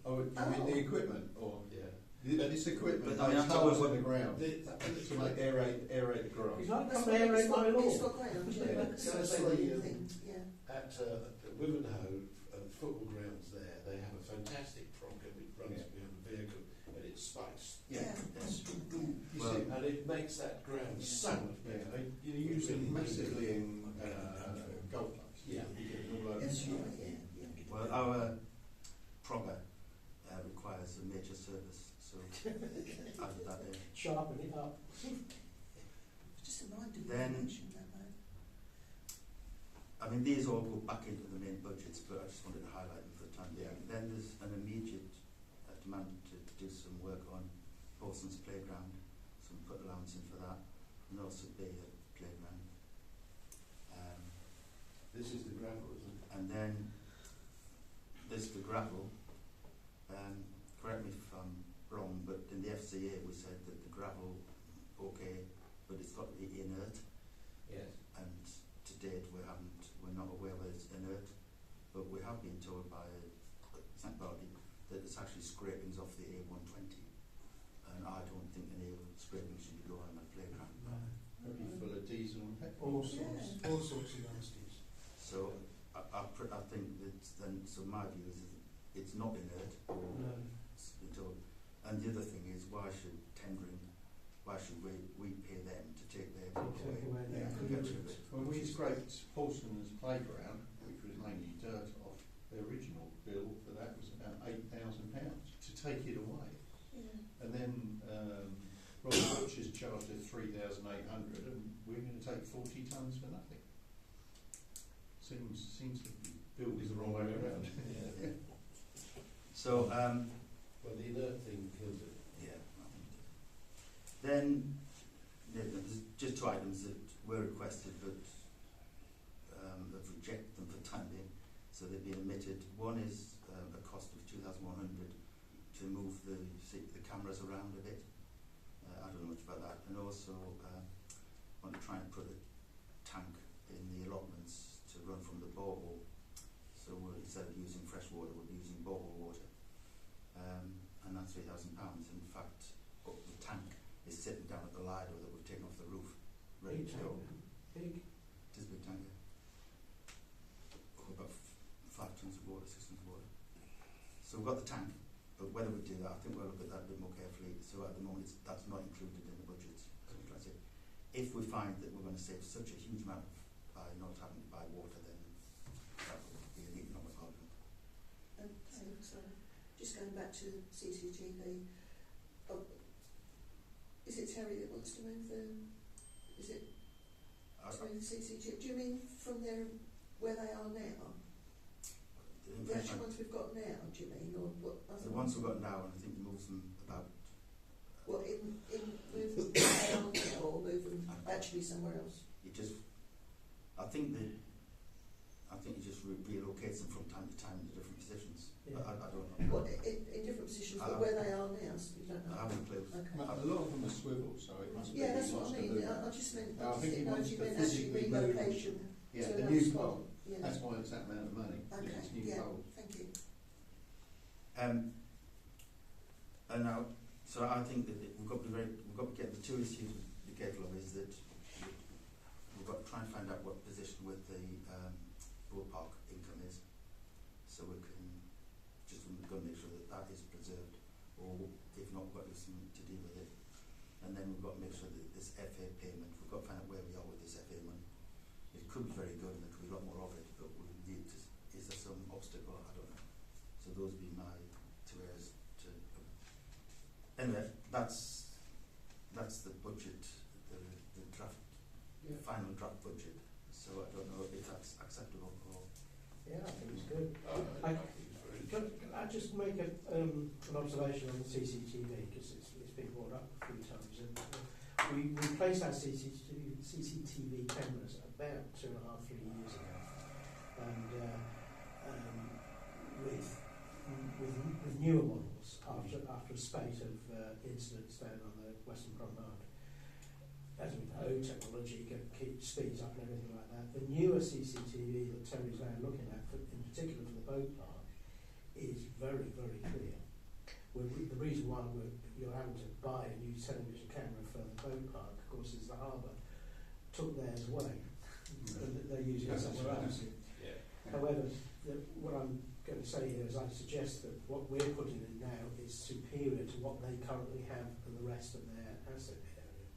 Oh, you mean the equipment, or Yeah. this equipment But I mean, makes I'm holes talking in the ground The, to make aerate the grass. He's not That's come what- there it's in got- my It's law. got ground, Yeah. yeah. Can I say Soil the, thing, yeah. at Wivenhoe, football grounds there, they have a fantastic progger which runs Yeah. behind the vehicle, and it's space. Yeah. Yes. You Well, see, And it makes that ground so much yeah, better. you use them massively in golf clubs. Yeah. You get them all over. Yes, you're right, yeah. Well, our progger requires a major service, so added that in. Sharpen it up. Just a mind of Then- mention that though. I mean, these all go back into the main budgets, but I just wanted to highlight them for the time being. Then there's an immediate demand to do some work on Paulson's playground, so we put allowance in for that, and also Bay playground. This is the gravel, isn't it? And then there's the gravel. Correct me if I'm wrong, but in the FCA we said that the gravel, okay, but it's got to be inert. Yes. And to date we're not aware whether it's inert, but we have been told by St. Barty that it's actually scrapings off the A120, and I don't think any scraping should be going on a playground. Maybe full of diesel and petrol. All sorts of nasties. So I think that then, so my view is that it's not inert, or No. it's been told. And the other thing is, why should we pay them to take their work Take away? away their Yeah. equipment. When we scraped Paulson's playground, which was mainly dirt off, the original bill for that was about £8,000 to take it away. Yeah. And then Robert Butcher's charged us 3,800, and we're going to take 40 tonnes for nothing. Seems to be built the wrong way around. Yeah. So Well, the inert thing kills it. yeah. I think it is. Then there's just two items that were requested, but have rejected them for the time being. So they've been omitted. One is a cost of 2,100 to move the cameras around a bit. I don't know much about that. And also want to try and put a tank in the allotments to run from the borehole. So instead of using fresh water, we'll be using borehole water. And that's £3,000. In fact, the tank is sitting down at the Lido that we've taken off the roof, ready Big to go. Big. It is a big tank, yeah. About 5 tons of water, 6 tons of water. So we've got the tank, but whether we do that, I think we'll look at that a bit more carefully. So at the moment, that's not included in the budgets. So we're trying to say if we find that we're going to save such a huge amount by not having to buy water, then that will be an economic argument. Okay, so just going back to CCTV, is it Terry that wants to move the? Is it to move the CCTV? Do you mean from there where they are now? The actual ones we've got now, do you mean, or what? The ones we've got now, and I think we move them about. What, in move them where they are now, or move them actually somewhere else? You just, I think you just relocates them from time to time into different positions. Yeah. I don't know. What, in different positions, but where they are now, so you don't know? I haven't a clue. Okay. A lot of them are swivel, so it must be. Yeah, that's he what I wants to mean. move. I just meant, I think he didn't know wants if you to meant actually physically move. relocation Yeah, to the another new spot. pole. Yeah. That's why it's that amount of money. Okay, It's new yeah, pole. thank you. And now, so I think that we've got to get the two issues to be careful of is that we've got to try and find out what position with the Boat Park income is, so we can just we've got to make sure that that is preserved, or if not, we've got to do something to deal with it. And then we've got to make sure that this FA payment, we've got to find out where we are with this FA money. It could be very good and there could be a lot more of it, but we need to, is there some obstacle? I don't know. So those would be my two areas to. Anyway, that's the budget, the draft, Yeah. final draft budget. So I don't know if that's acceptable or. Yeah, I think it's good. I think it's very Can I just make an observation on the CCTV, because it's been brought up a few times. And we replaced our CCTV cameras about 2.5, 3 years ago, and with newer models after a spate of incidents down on the Western Promenade. As we know, technology can keep speeds up and everything like that. The newer CCTV that Terry's now looking at, in particular for the boat park, is very, very clear. The reason why you're having to buy a new television camera for the boat park, of course, is the harbour took theirs away, and they're using it somewhere else. Yeah. However, what I'm going to say here is I suggest that what we're putting in now is superior to what they currently have in the rest of their asset area.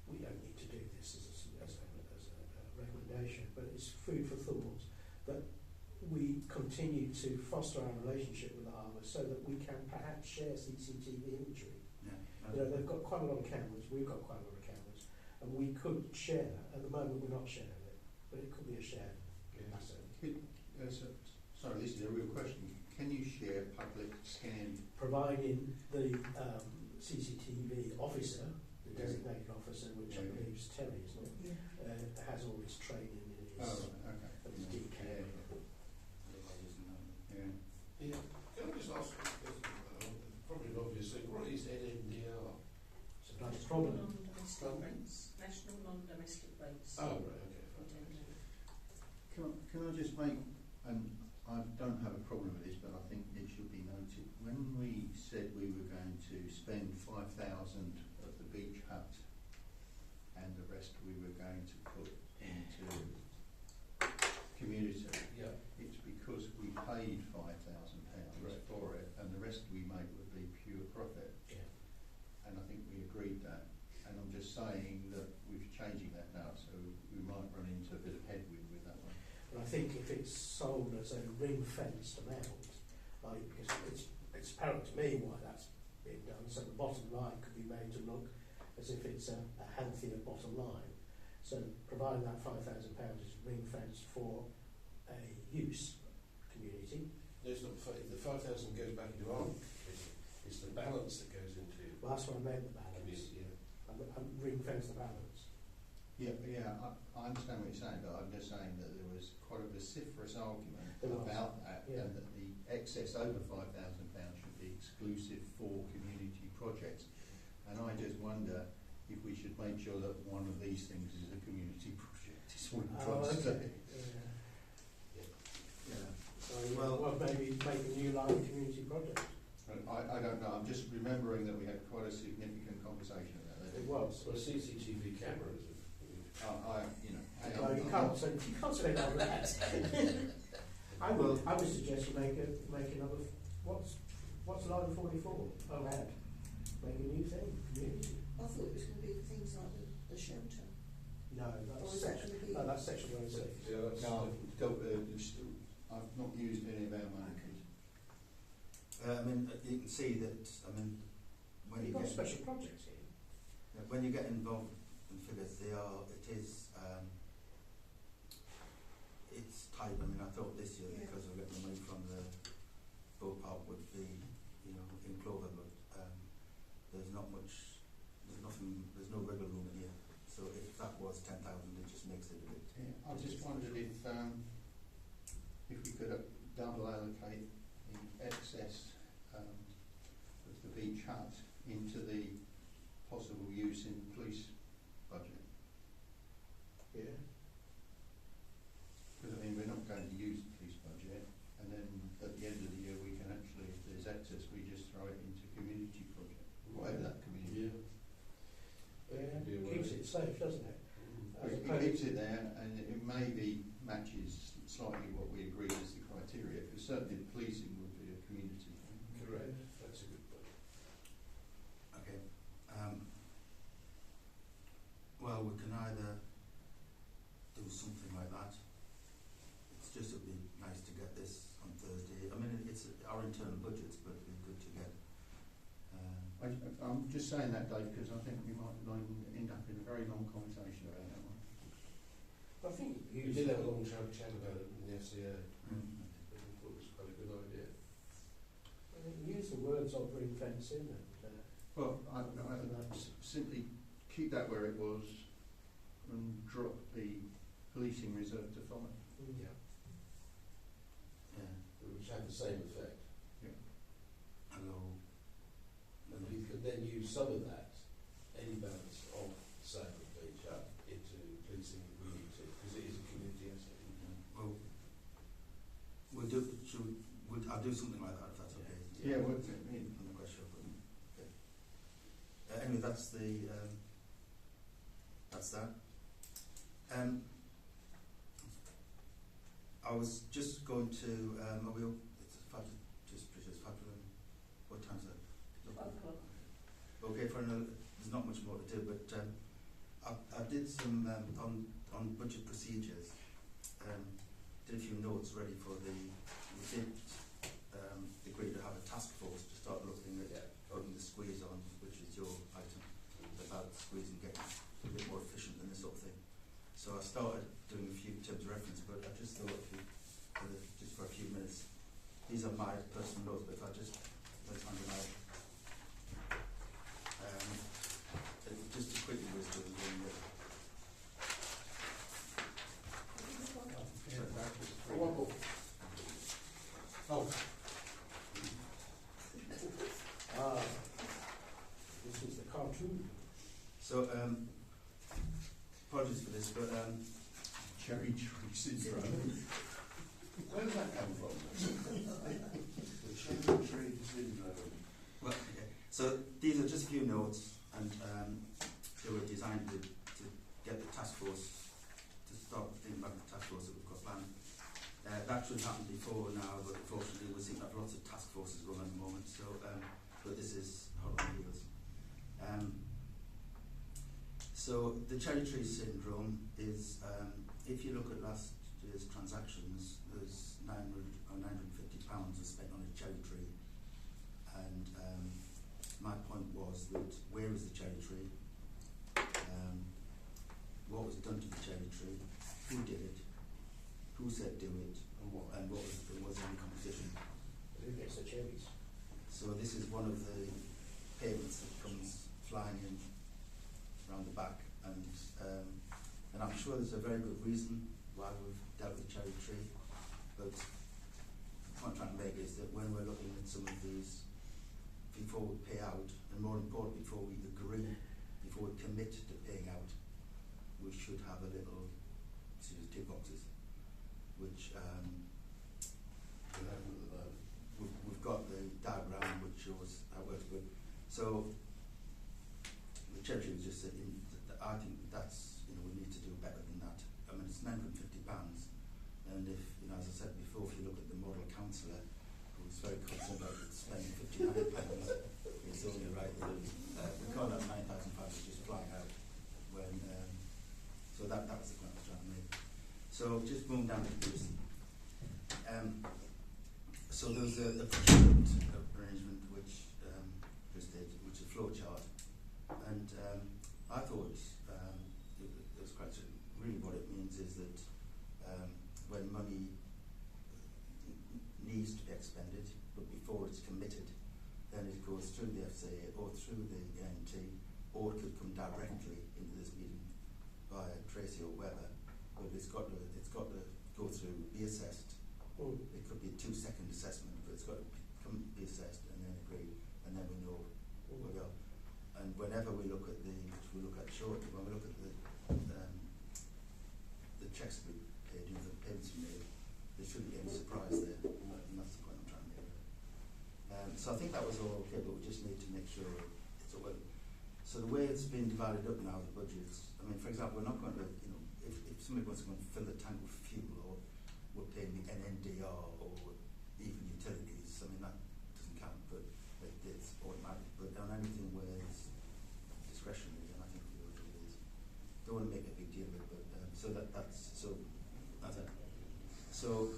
We don't need to do this as a recommendation, but it's food for thought that we continue to foster our relationship with the harbour so that we can perhaps share CCTV imagery. Yeah. You know, they've got quite a lot of cameras, we've got quite a lot of cameras, and we could share. At the moment we're not sharing it, but it could be a shared asset. Sorry, this is a real question. Can you share public scanned? Providing the CCTV officer, the designated officer, which I Yeah. believe is Terry, isn't it, Yeah. has all his training in his, okay. and his DK. Yeah. Yeah. Can I just ask, probably an obvious thing, what is NNDR? It's a nice problem. Non-domestic rates, national non-domestic rates. Oh, right, okay, fantastic. Can I just make, and I don't have a problem with this, but I think it should be noted, when we said we were going to spend 5,000 of the beach hut and the rest we were going to put into community, Yeah. it's because we paid £5,000 Correct. for it and the rest we made would be pure profit. Yeah. And I think we agreed that. And I'm just saying that we're changing that now, so we might run into a bit of headwind with that one. But I think if it's sold as a ring-fenced amount, because it's apparent to me why that's being done, so the bottom line could be made to look as if it's a healthier bottom line. So providing that £5,000 is ring-fenced for a use community. There's not, the 5,000 goes back into our community. It's the balance that goes into Well, that's what I meant, the balance. community, yeah. I'm ring-fence the balance. Yeah, I understand what you're saying, but I'm just saying that there was quite a vociferous argument There was, about that, yeah. and that the excess over £5,000 should be exclusive for community projects. And I just wonder if we should make sure that one of these things is a community project. Is what I'm trying to say. Yeah. So Well- maybe make a new line community project. And I don't know. I'm just remembering that we had quite a significant conversation about that. It was. Well, CCTV cameras. Well, you can't say that. I would suggest you make another. What's line 44? Oh, add. Make a new thing. Community. I thought it was going to be things like the used any of our money. I mean, you can see that. I mean, when You've you got get special projects here. when you get involved in figures, it's tight. I mean, I thought this year, Yeah. because we're getting the money from the boat park, would be, you know, in Clover, but there's not much. There's nothing. There's no wiggle room in here. So if that was 10,000, it just makes it a bit. Yeah, I just wondered if we could double allocate the excess of the beach hut into the possible use in the police budget. Yeah. Because I mean, we're not going to use the police budget, and then at the end of the year we can actually, if there's excess, we just throw it into community project, whatever that community. Yeah. Yeah. Be aware. Keeps it safe, doesn't it? As It opposed- keeps it there, and it maybe matches slightly what we agreed as the criteria, because certainly the policing would be a community thing. Correct. That's a good point. Okay. Well, we can either do something like that. It's just it'd be nice to get this on Thursday. I mean, it's our internal budgets, but it'd be good to get. I'm just saying that, Dave, because I think we might end up in a very long conversation about that one. I think We did have a long chat about it in the FCA. Mm. I thought it was quite a good idea. use the words of ring fencing and Well, I simply keep that where it was and drop the policing reserve to 5. Yeah. Yeah. Which had the same effect. Hello. And you could then use some of that, any balance of sale of beach up into policing if we need to, because it is a community asset. Well, we'll do. I'll do something like that if that's okay. Yeah, well, I'm not quite sure. But, okay. Anyway, that's the. That's that. I was just going to. Are we all, it's just precious fabulous. What time is it? 12 o'clock. Okay, for another, there's not much more to do, but I did some on budget procedures. Did a few notes ready for the. We did agree to have a task force to start looking at putting the squeeze on, which is your item about squeezing, getting a bit more efficient and this sort of thing. So I started doing a few terms of reference, but I just thought just for a few minutes, these are my personal notes, but if I just let's hand them out. Just a quick whiz through them. Oh, this is the cartoon. So, apologies for this, but cherry tree syndrome. where does that come from? The cherry tree syndrome. well, okay. So these are just a few notes, and they were designed to get the task force to start thinking about the task force that we've got planned. That should happen before now, but unfortunately we seem to have lots of task forces going on at the moment. So, but this is hot on the heels. So the cherry tree syndrome is, if you look at last year's transactions, there's £900 or £950 was spent on a cherry tree, and my point was that where is the cherry tree? What was done to the cherry tree? Who did it? Who said do it? And what was any competition? Who gets the cherries? So this is one of the payments that comes flying in around the back, and I'm sure there's a very good reason why we've dealt with the cherry tree, but the point I'm trying to make is that when we're looking at some of these, before we pay out, and more important, before we agree, before we commit to paying out, we should have a little series of tick boxes, which we've got the diagram which shows how it works. But so the cherry tree was just I think that's, we need to do better than that. I mean, it's £950, and if, as I said before, if you look at the model councillor, who's very concerned about spending £59, it's only right that we can't have £9,500 just flying out when. So that was the point I was trying to make. So just moving down to this. So there was a procurement arrangement which was a flow chart, and I thought it was quite certain. Really what it means is that when money needs to be expended, but before it's committed, then it goes through the FCA or through the NT, or it could come directly into this meeting via Tracy or Webber, but it's got to go through, be assessed. It could be a 2-second assessment, but it's got to be assessed and then agreed, and then we know where we are. And whenever we look at when we look at the checks we paid, the payments we made, there shouldn't be any surprise there, and that's the point I'm trying to make. So I think that was all okay, but we just need to make sure it's all. So the way it's been divided up now, the budgets, I mean, for example, we're not going to, if somebody wants to go and fill the tank with fuel, or we're paying the NNDR, or even utilities, I mean, that doesn't count, but it's automatic. But on anything where it's discretionary, then I think we will do this. Don't want to make a big deal of it, but that's it. So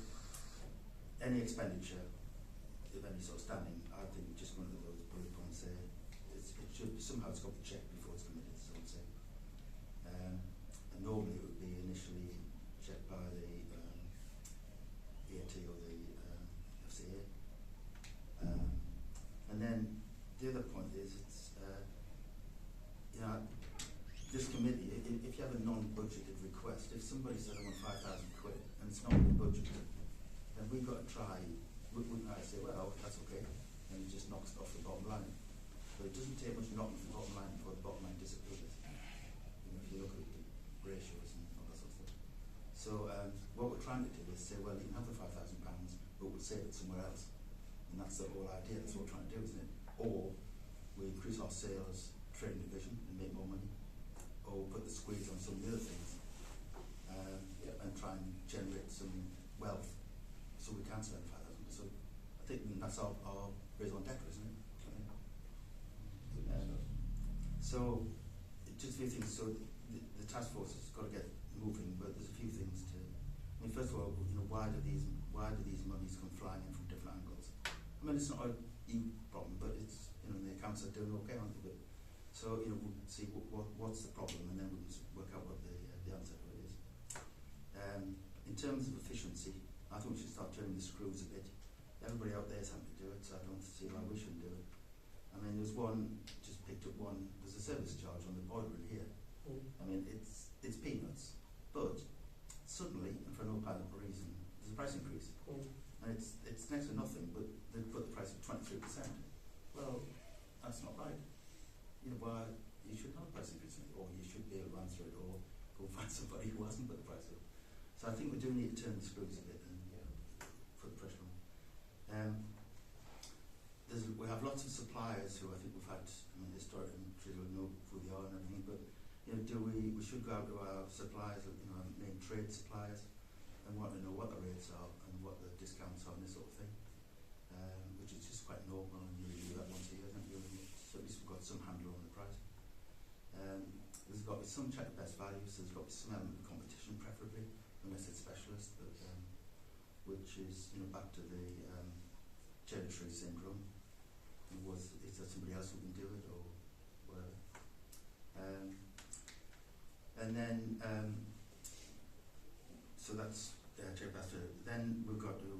any expenditure, if any sort of standing, I think just one of those bullet points there, it should somehow it's got to be checked before it's committed, so I'd say. And normally it would be initially checked by the ENT or the FCA. And then the other point is it's, this committee, if you have a non-budgeted request, if somebody said I want 5,000 quid and it's not budgeted, then we've got to try, wouldn't I say, well, that's okay, and it just knocks it off the bottom line. But it doesn't take much knocking off the bottom line before the bottom line disappears. If you look at the ratios and all that sort of stuff. So what we're trying to do is say, well, you can have the £5,000, but we'll save it somewhere else. And that's the whole idea, that's what we're trying to do, isn't it? Or we increase our sales trading division and make more money, or put the squeeze on some of the other things and try and generate some wealth so we can spend 5,000. So I think that's our raison d'etre, isn't it? So just a few things. So the task force has got to get moving, but there's a few things to. I mean, first of all, why do these monies come flying in from different angles? I mean, it's not a EU problem, but it's the accounts are doing okay, aren't they? But so we'll see what's the problem, and then we can work out what the answer to it is. In terms of efficiency, I think we should start turning the screws a bit. Everybody out there is having to do it, so I don't see why we shouldn't do it. I mean, there's a service charge on the boiler in here. I mean, it's peanuts, but suddenly, and for no apparent reason, there's a price increase. And it's next to nothing, but they've put the price at 23%. Well, that's not right. Why you should have a price increase, or you should be able to answer it, or go find somebody who hasn't put the price up. So I think we do need to turn the screws a bit and put the pressure on. We have lots of suppliers who I think we've had. I mean, historically, I'm sure you'll know who they are and everything. But we should go out to our suppliers, our main trade suppliers, and want to know what the rates are and what the discounts are and this sort of thing, which is just quite normal. And you do that once a year, don't you? So at least we've got some handle on the price. There's got to be some check of best values. There's got to be some element of competition, preferably, unless it's specialist, but which is back to the Cherry syndrome. Is there somebody else who can do it, or whatever? And then so that's Cherry Pasture. Then we've got to,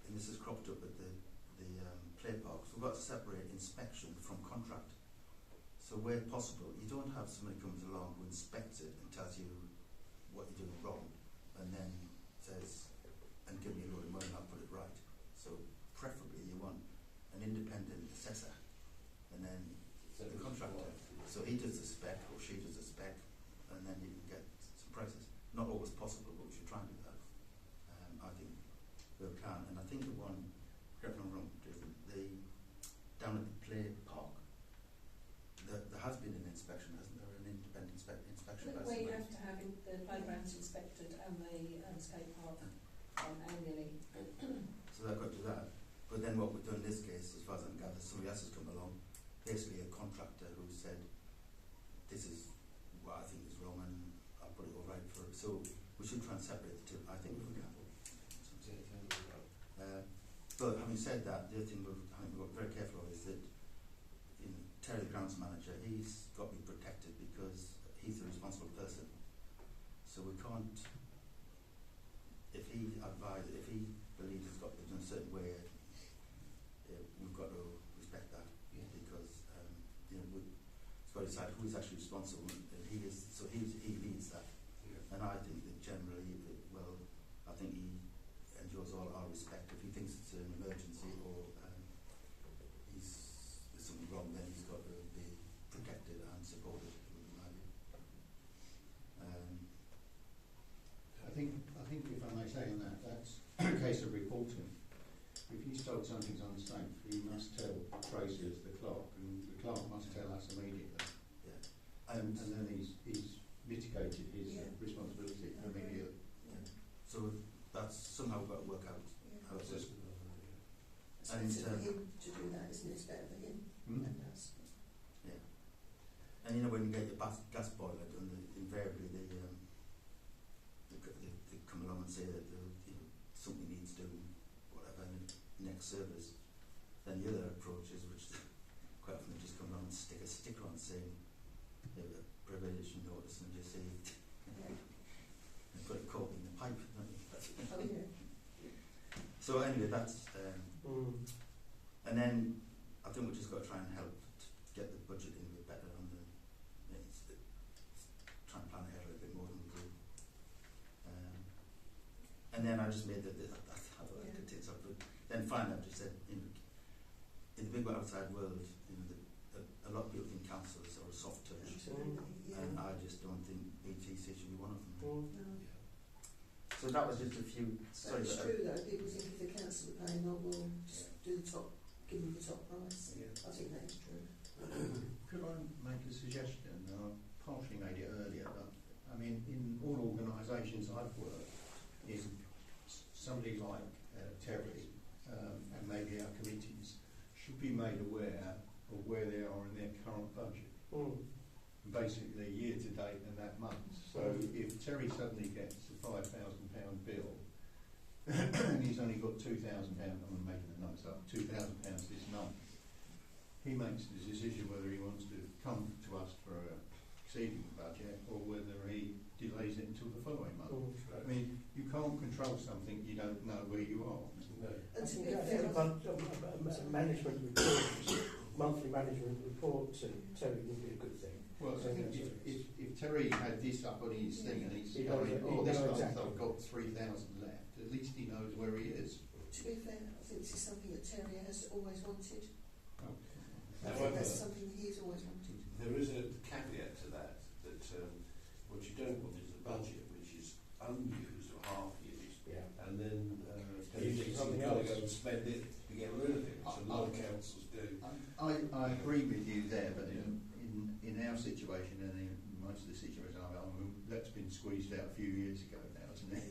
and this is cropped up at the play parks, we've got to separate inspection from contract. So where possible, you don't have somebody comes along who inspects it and tells you what you're doing wrong, and then says, and give me a load of money and I'll put it right. So preferably you want an independent assessor, and then the contractor. So he does the spec, or she does the spec, and then you can get some prices. Not always possible, but we should try and do that. I think we can, and I think the one, correct me if I'm wrong, down at the play park, there has been an inspection, hasn't there? An independent inspection. We have to have the playgrounds inspected and the skate park annually. So they've got to do that. But then what we've done in this case, as far as I can gather, somebody else has come along, basically a contractor who said, this is what I think is wrong and I'll put it all right for it. So we should try and separate the two, I think, if we can. But having said that, the other thing I think we've got to be very careful of is that Terry, the grounds manager, he's got to be protected because he's the responsible person. So we can't, if he believes it's got to be done a certain way, we've got to respect that, because it's got to decide who is actually responsible, and he leads that. And I think that generally, I think he enjoys all our respect. If he thinks it's an emergency or there's something wrong, then he's got to be protected and supported, in my view. I think if I may say on that, that's a case of reporting. If he's told something's unsafe, he must tell Tracy as the clerk, and the clerk must tell us immediately. Yeah. And then he's mitigated his responsibility immediately. So that's somehow got to work out how it is. It's better for him to do that, isn't it? It's better for him than us. Yeah. And when you get your gas boiler done, invariably they come along and say that something needs doing, whatever, in the next service. Then the other approach is, which quite often they just come along and stick a sticker on saying privation notice, and just say and put a cork in the pipe. Oh, yeah. So anyway, that's and then I think we've just got to try and help to get the budget in a bit better on try and plan ahead a little bit more than we do. And then I just made I thought I could take this up, but then finally I just said, in the big outside world, a lot of people think councils are a soft touch, and I just don't think BTC should be one of them. No. So that was just a few. Sorry, it's true though. People think if the council are paying, we'll just do the top, give them the top price. I think that is true. Could I make a suggestion? I partially made it earlier, but I mean, in all organisations I've worked in, somebody like Terry and maybe our committees should be made aware of where they are in their current budget. Basically, year to date and that month. So if Terry suddenly gets a £5,000 bill and he's only got £2,000, I'm making the notes up, £2,000 this month, he makes the decision whether he wants to come to us for exceeding the budget or whether he delays it until the following month. I mean, you can't control something you don't know where you are. No. And to be I fair, think a management report, monthly management report to Terry would be a good thing. Well, I think if Terry had this up on his thing and he's He going, knows this month exactly. I've got 3,000 left, at least he knows where he is. to be fair, I think this is something that Terry has always wanted. I think However, that's something he's always wanted. there is a caveat to that what you don't want is a budget which is unused or half used, and then you've got to go and spend it to get rid of it, which a lot of councils do. I agree with you there, but in our situation and in most of the situations that's been squeezed out a few years ago now, isn't it?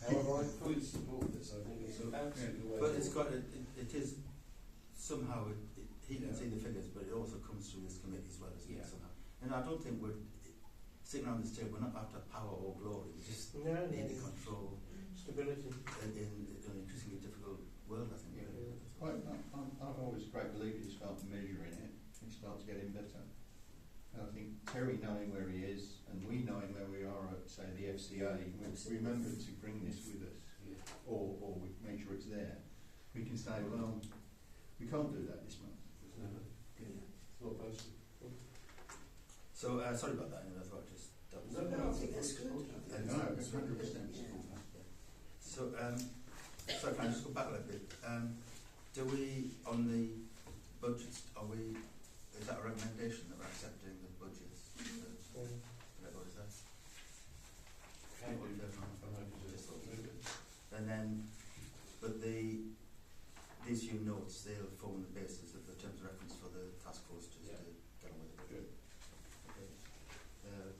However, I fully support this. I think it's absolutely the way. But it's got it is somehow he can see the figures, but it also comes through this committee as well, isn't it? Somehow, and I don't think we're sitting around this table. We're not after power or glory. We just need to control stability in an increasingly difficult world. I think. I've always a great believer you start measuring it, it starts getting better. And I think Terry knowing where he is and we knowing where we are at, say, the FCA, we remember to bring this with us, or we make sure it's there. We can say, well, we can't do that this month. It's not posted. So sorry about that. I thought just that was No, I think that's good. No, 100%. So so if I just go back a little bit, do we on the budgets? Is that a recommendation that we're accepting the budgets? What is that? And then, but these few notes, they'll form the basis of the terms of reference for the task force just to get on with it. Good. Okay.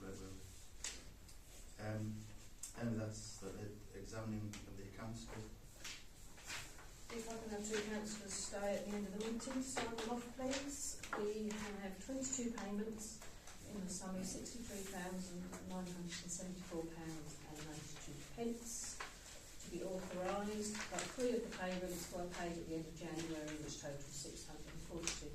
Right, well. And that's the examining of the accounts. If I can have two councillors stay at the end of the meeting, sign them off please. We have 22 payments in the sum of £63,974.92. to be authorised, but 3 of the payments were paid at the end of January, which totaled £642.20.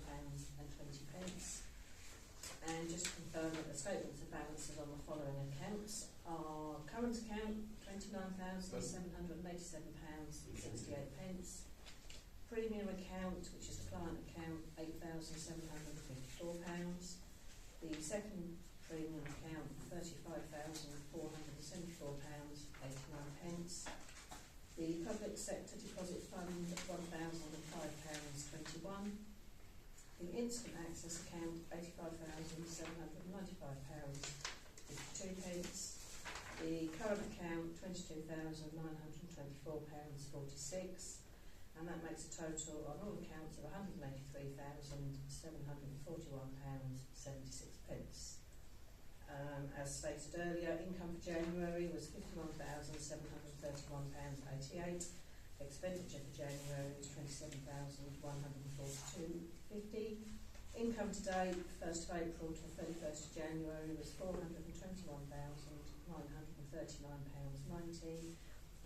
And just to confirm that the statements of balances on the following accounts are current account £29,787.68, premium account, which is the client account, £8,754, the second premium account £35,474.89, the public sector deposit fund £1,005.21, the instant access account £85,795.52, the current account £22,924.46, and that makes a total on all accounts of £183,741.76. As stated earlier, income for January was £51,731.88. Expenditure for January was £27,142.50. Income to date, 1st of April to 31st of January, was £421,939.90,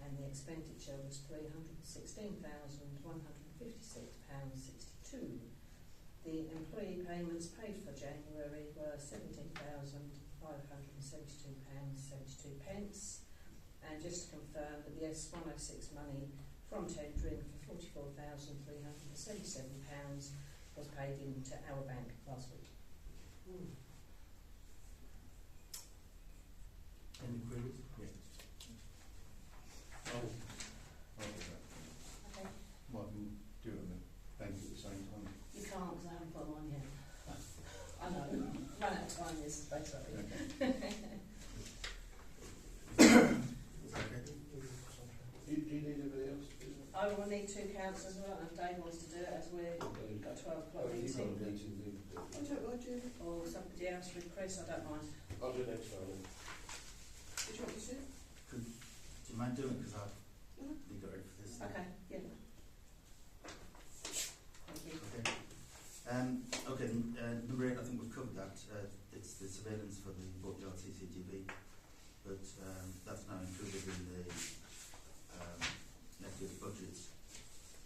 and the expenditure was £316,156.62. The employee payments paid for January were £17,572.72. And just to confirm that the S106 money from tendering for £44,377 was paid into our bank last week. Any queries? Yes. Okay. Well, I can do it on the bank at the same time. You can't because I haven't got one yet. I know. Run out of time this is better. Do you need anybody else to do that? I will need 2 counts as well, and Dave wants to do it as we're got 12 o'clock You've got a meeting. meeting. I don't mind doing it. Or somebody else with Chris, I don't mind. I'll do it next time then. Do you want me to do it? Do you mind doing it? Because I've No. got ready for this. Okay, yeah. Thank you. Okay, number 8, I think we've covered that. It's the surveillance for the Boatyard CCTV, but that's now included in the next year's budgets.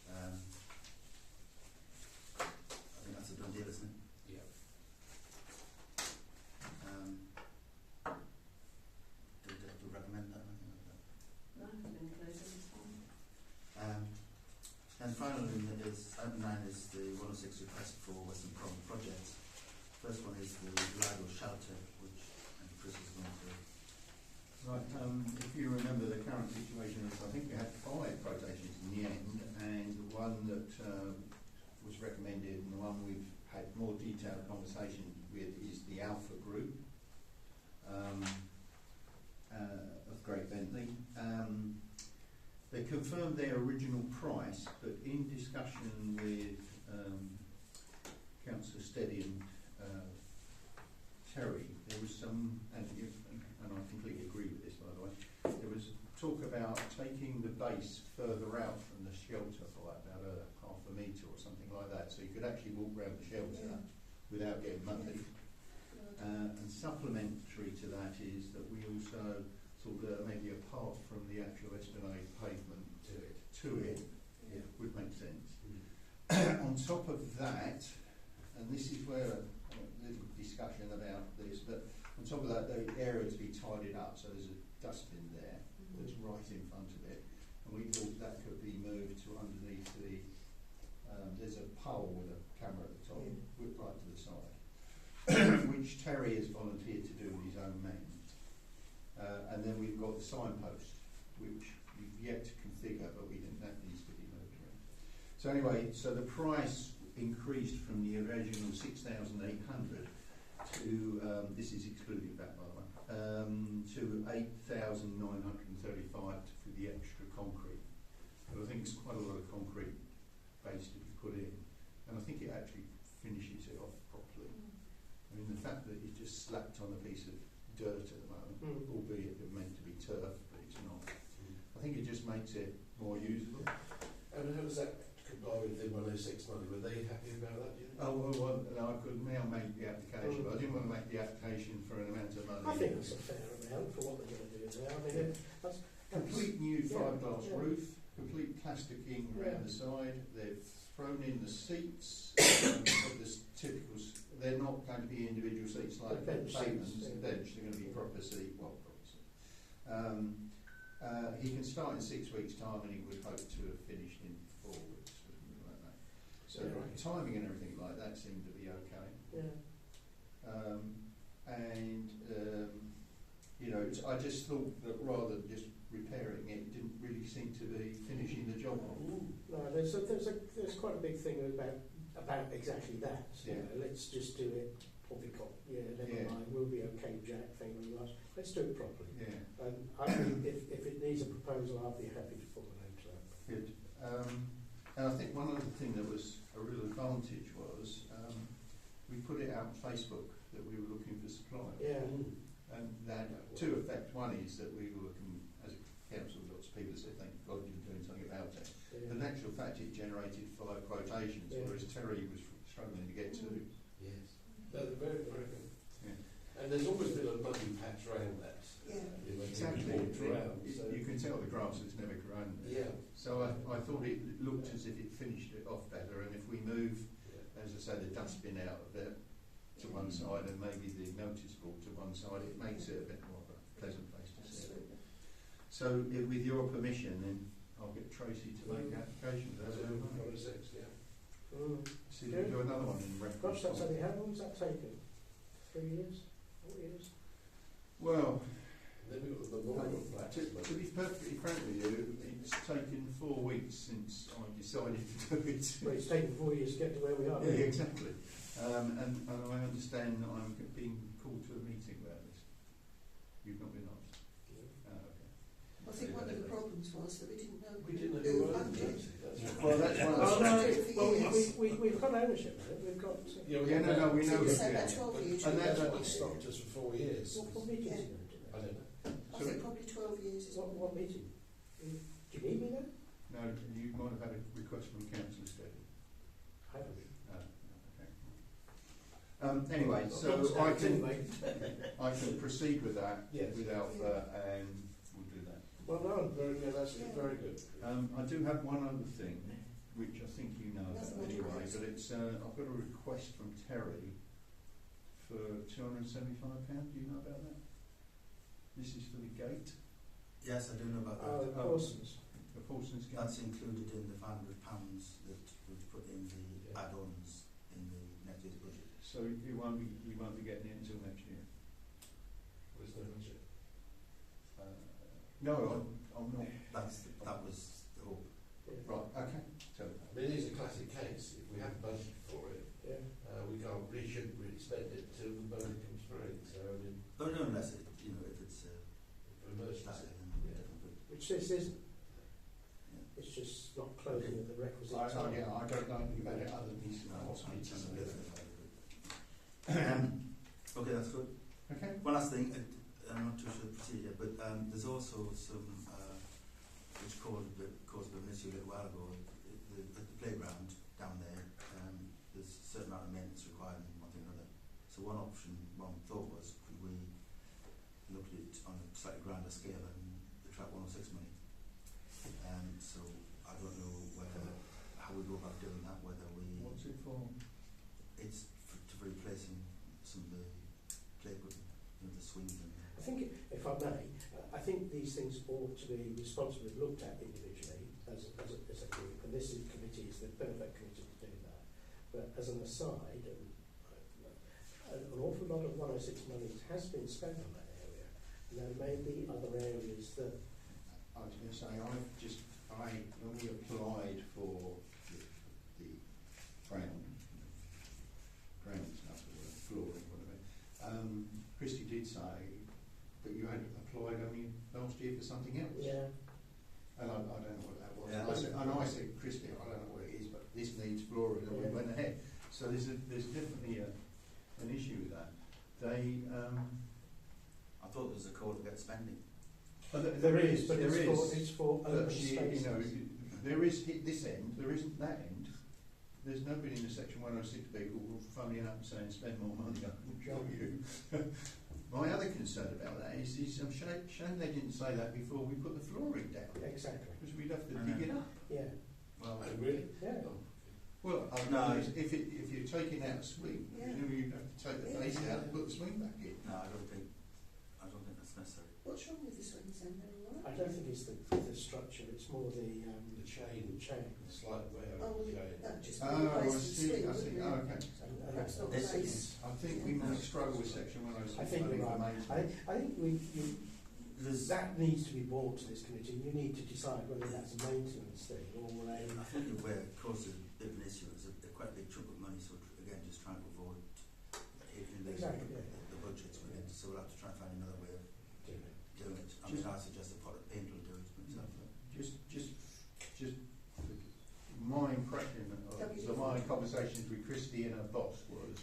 I think that's a done deal, isn't it? Yeah. Do you have to recommend that or anything like that? No, it's been included, it's fine. And finally, item 9 is the 106 request for Western Common projects. First one is the Lago shelter, which Chris is going to. Right, if you remember the current situation is, I think we had 5 quotations in the end, and the one that was recommended and the one we've had more detailed conversation with is the Alpha Group of Great Bentley. They confirmed their original price, but in discussion with Councillor Steady and Terry, there was some, and I completely agree with this, by the way, there was talk about taking the base further out from the shelter by about half a metre or something like that, so you could actually walk around the shelter without getting muddy. And supplementary to that is that we also thought that maybe apart from the actual Esplanade pavement to it would make sense. On top of that, and this is where a little discussion about this, but on top of that, the area to be tidied up, so there's a dustbin there that's right in front of it, and we thought that could be moved to underneath the, there's a pole with a camera at the top, right to the side, which Terry has volunteered to do with his own men. And then we've got the signpost, which we've yet to configure, but we think that needs to be moved around. So anyway, so the price increased from the original 6,800 to, this is excluding that by the way, to 8,935 for the extra concrete. But I think it's quite a lot of concrete base to be put in, and I think it actually finishes it off properly. I mean, the fact that it's just slapped on a piece of dirt at the moment, albeit they're meant to be turf, but it's not. I think it just makes it more usable. And how does that comply with the 106 money? Were they happy about that? Do you think? Oh, well, no, I could now make the application, but I didn't want to make the application for an amount of money. I think that's a fair amount for what they're going to do now. I mean, that's complete new Yeah, fiberglass yeah. roof, complete plasticking Yeah. around the side. They've thrown in the seats, of this typical. They're not going to be individual seats like The bench pavements. seats, yeah. Bench. They're going to be proper seat. Well, proper seat. He can start in 6 weeks' time, and he would hope to have finished in 4 weeks, or something like that. So Yeah. timing and everything like that seemed to be okay. Yeah. You know, I just thought that rather than just repairing it, it didn't really seem to be finishing the job off. No, there's quite a big thing about exactly that. You Yeah. know, let's just do it. Poppycock. Yeah, never Yeah. mind. We'll be okay, Jack. Thank you very much. Let's do it properly. Yeah, And I think if it needs a proposal, I'll be happy to put my name to that. good. And I think one other thing that was a real advantage was we put it out on Facebook that we were looking for supply. Yeah. And that two effect. One is that we were looking, as a council, lots of people said, thank God you're doing something about it. Yeah. In actual fact, it generated 5 quotations, Yeah. whereas Terry was struggling to get 2. Yes. No, they're very, very good. Yeah. And there's always been a muddy patch around that. Yeah. You know, Exactly. when you walked around, so. You can tell the grass has never grown there. Yeah. So I thought it looked as if it finished it off better, and if we move, Yeah. as I say, the dustbin out of there to one side and maybe the notice board to one side, it makes it a bit more of a pleasant place to sit. Absolutely. So with your permission, then I'll get Tracy to make the application. That's That's what it. we've got at 6, yeah. See if we can do another one in Gosh, reference. that's only how long has that taken? 3 years? 4 years? Well, And then we've got the memorial plaques. to be perfectly frank with you, it's taken 4 weeks since I decided to do it. Well, it's taken 4 years to get to where we are. Yeah, exactly. And I understand that I'm being called to a meeting about this. You've not been asked? Okay. I think one of the problems was that we didn't know We didn't know who who owned owned it. it. That's right. Well, that's one of Oh, the... no, For well, years. we've got ownership of it. We've got... Yeah, Yeah, no, we So know you it. say about Yeah. 12 years. And you That's that- know what it. stopped us for 4 years. What meetings Yeah. are you going to do? I don't know. I think probably 12 years is What meeting? Do you need me there? No, you might have had a request from council instead. I haven't. Okay. Anyway, so I can proceed with that Yes. without, and we'll do that. Well done. Very good, that's Yeah. very good. I do have one other thing, which I think you know That's about not anyway, correct. but it's I've got a request from Terry for £275. Do you know about that? This is for the gate, Yes, I do know about Oh, that. of course. the Paulson's gate. That's included in the £500 that was put in the add-ons in the next year's budget. So you won't be getting it until next year. There's no budget. No, I'm not. That was the hope. Right. Okay. So I mean, it is a classic case. If we have a budget for it, Yeah. we shouldn't really spend it until the budget comes through. So, I mean, But no, unless it, if it's for emergency. started, then Yeah. different. Which this isn't. Yeah. It's just not closing at the requisite I time. don't know anything about it other than he's No, asked me it's to. just okay, that's good. Okay. One last thing, I'm not too sure the procedure, but there's also some, which caused a bit of an issue a little while ago, at the playground down there, there's a certain amount of maintenance required and one thing or another. So one thought was, could we look at it on a slightly grander scale and the Track 106 money? So I don't know how we go about doing that, whether we... What's it for? It's for replacing some of the play equipment, the swings and... I think, if I may, I think these things ought to be responsibly looked at individually as a group, and this committee is the perfect committee to do that. But as an aside, an awful lot of 106 money has been spent on that area, and there may be other areas that... I was going to say, when we applied for the ground stuff, or the flooring, whatever, Christy did say that you had applied only last year for something else. Yeah. And I don't know what that was. Yeah. And I said, Christy, I don't know what it is, but this needs flooring, and we Yeah. went ahead. So there's definitely an issue with that. I thought there was a code against spending. There is, but it's for open But spaces. there is this end, there isn't that end. There's nobody in the Section 106 people who will phone you up and saying spend more money, I can show you. My other concern about that is I'm shame they didn't say that before we put the flooring down, Exactly. because we'd have to I dig know. it up. Yeah. Well, Oh, really? Yeah. Oh. Well, No. if you're taking out a swing, Yeah. you'd have to take the face out and put the swing back in. no, I don't think that's necessary. What's wrong with the swings then? They're all I right. don't think it's the structure, it's more the The chain, chain. the slight way Oh, of well, the chain. that would just be Oh, I replaced with see, swing, I see, wouldn't oh, it? okay. And Perhaps not the It's- base. I think we might struggle with section 106. I think money you're for right. maintenance. I think There's, that needs to be brought to this committee. You need to decide whether that's a maintenance thing or a... I think where it causes a bit of an issue is a quite big chunk of money, so again, just trying to avoid hitting Exactly, yeah. the budgets within, so we'll have to try and find another way of doing it. doing it. I mean, I suggest a pot of paint will do it, for example. Just my impression of my conversations with Christy and her boss was,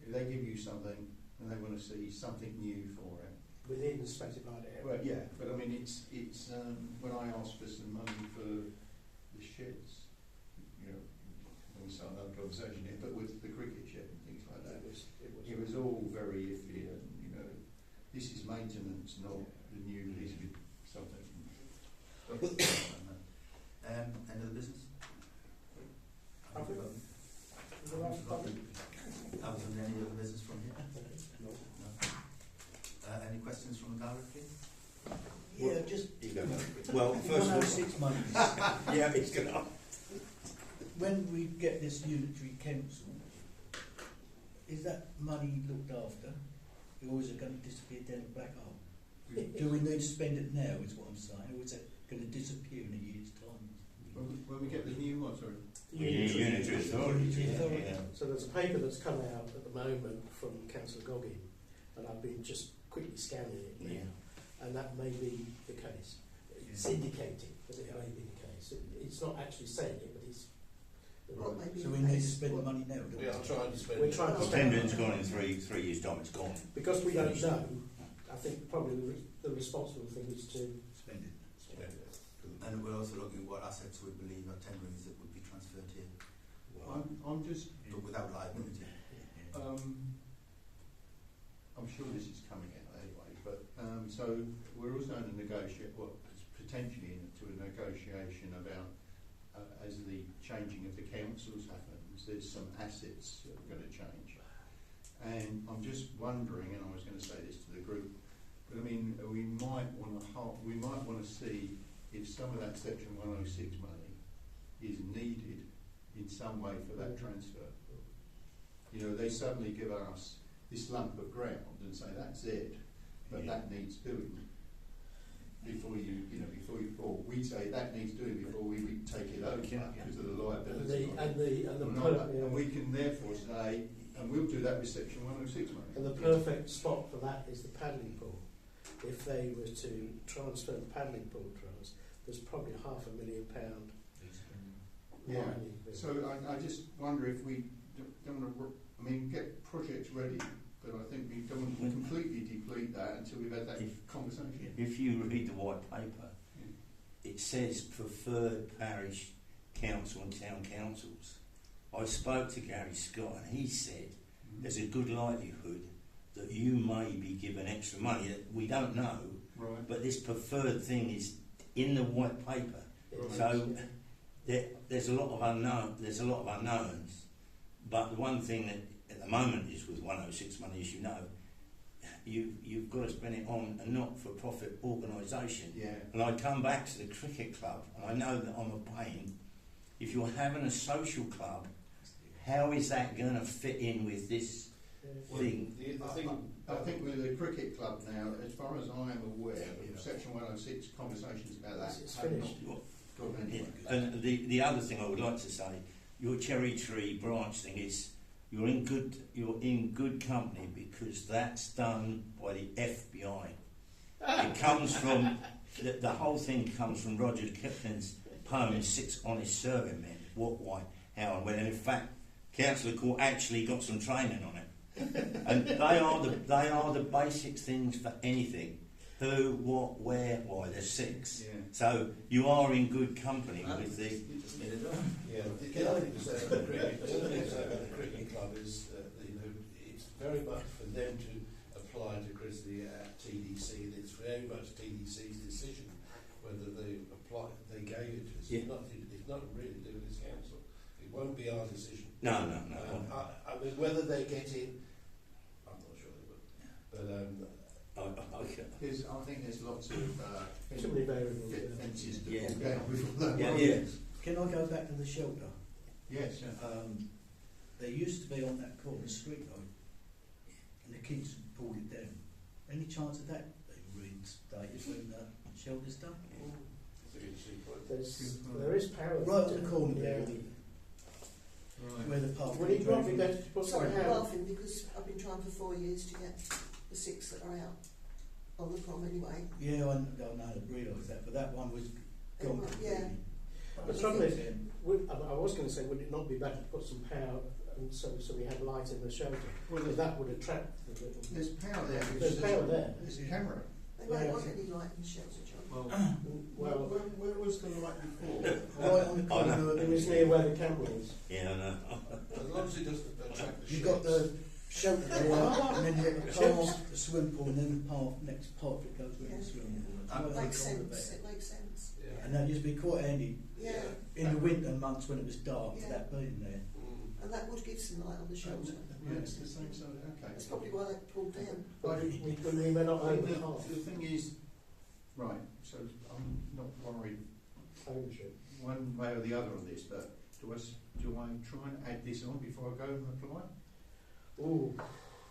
if they give you something and they want to see something new for it. Within the specified area. Well, yeah, but I mean, it's when I asked for some money for the sheds, you know, we'll start another conversation here, but with the cricket shed and things like that, it was all very iffy, and you know, this is maintenance, not the new piece of something. End of the business? Have we? Is the last topic? Other than any other business from here? No. No. Any questions from the gallery, please? Yeah, just, well, first of all, 6 months. Yeah, it's gonna. When we get this unitary council, is that money looked after, or is it going to disappear down the black hole? Do we need to spend it now, is what I'm saying, or is it going to disappear in a year's time? When we get the new one, sorry. Unitary authority. Yeah. So there's a paper that's come out at the moment from Councillor Goggin, and I've been just quickly scanning it now, and that may be the case. It's indicating that it may be the case. It's not actually saying it, but it's... What may be So the we need to case? spend the What- money now, don't we? Yeah, I'm trying to spend. We're trying to Well, spend... tendering's gone in 3 years' time, it's gone. Because we don't know, I think probably the responsible thing is to... Spend it. And we're also looking at what assets we believe are tenderings that would be transferred here, I'm just, but without liability. I'm sure this is coming out anyway, but so we're also going to negotiate, potentially into a negotiation about, as the changing of the councils happens, there's some assets that are going to change. And I'm just wondering, and I was going to say this to the group, but I mean, we might want to see if some of that Section 106 money is needed in some way for that transfer. You know, they suddenly give us this lump of ground and say that's it, but that needs doing before or we say that needs doing before we take it over because of the liability. And we can therefore say, and we'll do that with Section 106 money. And the perfect spot for that is the paddling pool. If they were to transfer the paddling pool to us, there's probably £500,000 Yeah. money. So I just wonder if we don't want to, get projects ready, but I think we don't want to completely deplete that until we've had that conversation. If you read the white paper, it says preferred parish council and town councils. I spoke to Gary Scott and he said there's a good likelihood that you may be given extra money that we don't know, Right. but this preferred thing is in the white paper. Right. So there's a lot of unknowns, but the one thing that at the moment is with 106 money, as you know, you've got to spend it on a not-for-profit organisation. Yeah. And I come back to the cricket club, and I know that I'm a pain. If you're having a social club, how is that going to fit in with this thing? I think with the cricket club now, as far as I am aware, Section 106 conversations about that It's have finished. not gone anywhere. And the other thing I would like to say, your cherry tree branch thing is you're in good company because that's done by the FBI. It comes from the whole thing comes from Roger Kipling's poem 6 Honest Serving Men. What, why, how, and when. And in fact, Councillor Court actually got some training on it. And they are the basic things for anything. Who, what, where, why. There's 6. Yeah. So you are in good company with the. You just made it up. Yeah, the other thing to say about the cricket club is, it's very much for them to apply electricity at TDC, and it's very much TDC's decision whether they gave it to us. Yeah. It's not really to do with this council. It won't be our decision. No. I mean, whether they get in, I'm not sure they will. But I think there's lots of Too many variables. fences to Yeah. pull down before that. Yeah. Can I go back to the shelter? Yes, yeah. There used to be on that corner street though, and the kids pulled it down. Any chance of that being reinstated when the shelter's done? it's a good sequence. There is power. Right on the corner there, Right. where the park. Would it not be better to put Sorry, some I'm power? laughing because I've been trying for 4 years to get the 6 that are out on the prom anyway. Yeah, I realise that, but that one was gone Yeah. completely. The trouble is, I was going to say, would it not be better to put some power and so we had light in the shelter? Well, Because that would attract the little. there's power there. There's power there. There's a camera. They won't Yeah. want any light in the shelter, John. Well, where was the light before? Right on the Oh, no. corner. It was near where the camera is. Yeah, I know. As long as it doesn't attract the You got sheds. the shelter there, and then you got the park, the swimming pool, and then the park, next park that goes with the swimming pool. It's right on the Makes corner sense. there. It makes sense. Yeah. And that used to be quite handy Yeah. in the winter months when it was dark, Yeah. that being there. And that would give some light on the shelter. Yeah, it's the same side. Okay. That's probably why they pulled down. But we may not own the half The thing is, right, so I'm not worried ownership. one way or the other on this, but do I try and add this on before I go and apply? Ooh,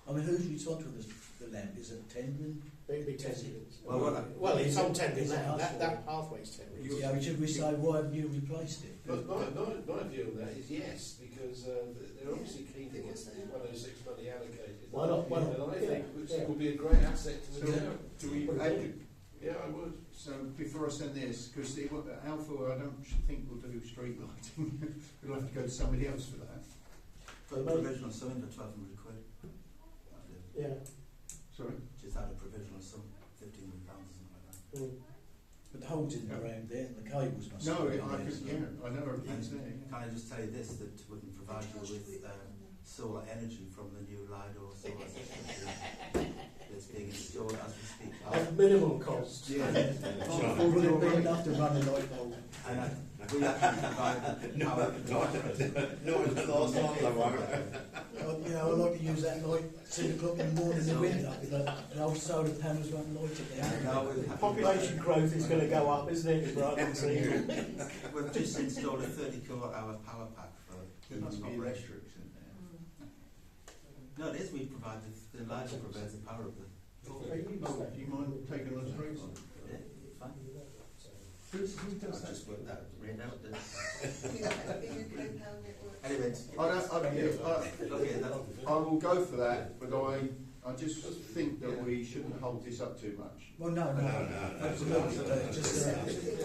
I mean, who's responsible for the land? Is it Tendon? it'd be tented. Well, it's on tented Is it now. half That pathway's tented. Yeah, should we say, why haven't you replaced it? But my view on that is yes, because they're obviously keen to get 106 money allocated. Why not? Why not? And I Yeah, think which yeah. would be a great asset to the So, town. do we Put it add in. Yeah, I would. So before I send this, because Alpha, I don't think we'll do street lighting. We'll have to go to somebody else for that. For provisional sum for 1,200 quid. Yeah. Sorry? Just add a provisional sum, 1,500 pounds, something like that. Mm. But the holes in the ground there, and the cables must No, be I there, could, so- yeah, I know everything's there. Can I just tell you this, that we can provide you with solar energy from the new Lido solar system that's being installed as we speak. At minimal cost. Yeah. Or would it be enough to run a light bulb? And we actually provide the power. Not the last time I won't. You know, I like to use that light 2 o'clock in the morning in the winter, but the old solar panels won't light it And down. now we'll have Population growth is going to go up, isn't it? Right, We've just installed a 30 kilowatt hour power pack for There must be operation. electrics in there. No, it is. We provide the Lido provides the power of the. Oh, do you mind taking us through? Yeah, fine. Who does I've that? just worked that right out. You know, that'd be a UK power network. Anyway, okay, I will go for that, but I just think that we shouldn't hold this up too much. Well, no, absolutely. Just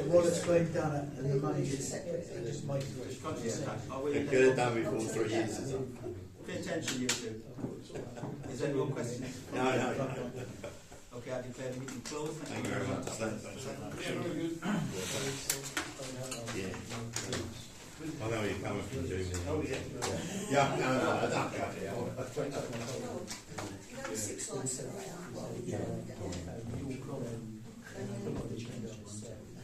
what it's been done at, and the money is just makes it. conscious Yeah. tax. Are we They could have done before 3 years ago. Pay attention, you two. Is there any more questions? No. Okay, I declare the meeting closed. Thank you very much. Thanks. Yeah, very good. Yeah. I know you're coming from doing it. Oh, yeah. Yeah, no, I don't care. You know the 6 lights that are out? Well, Yeah. and then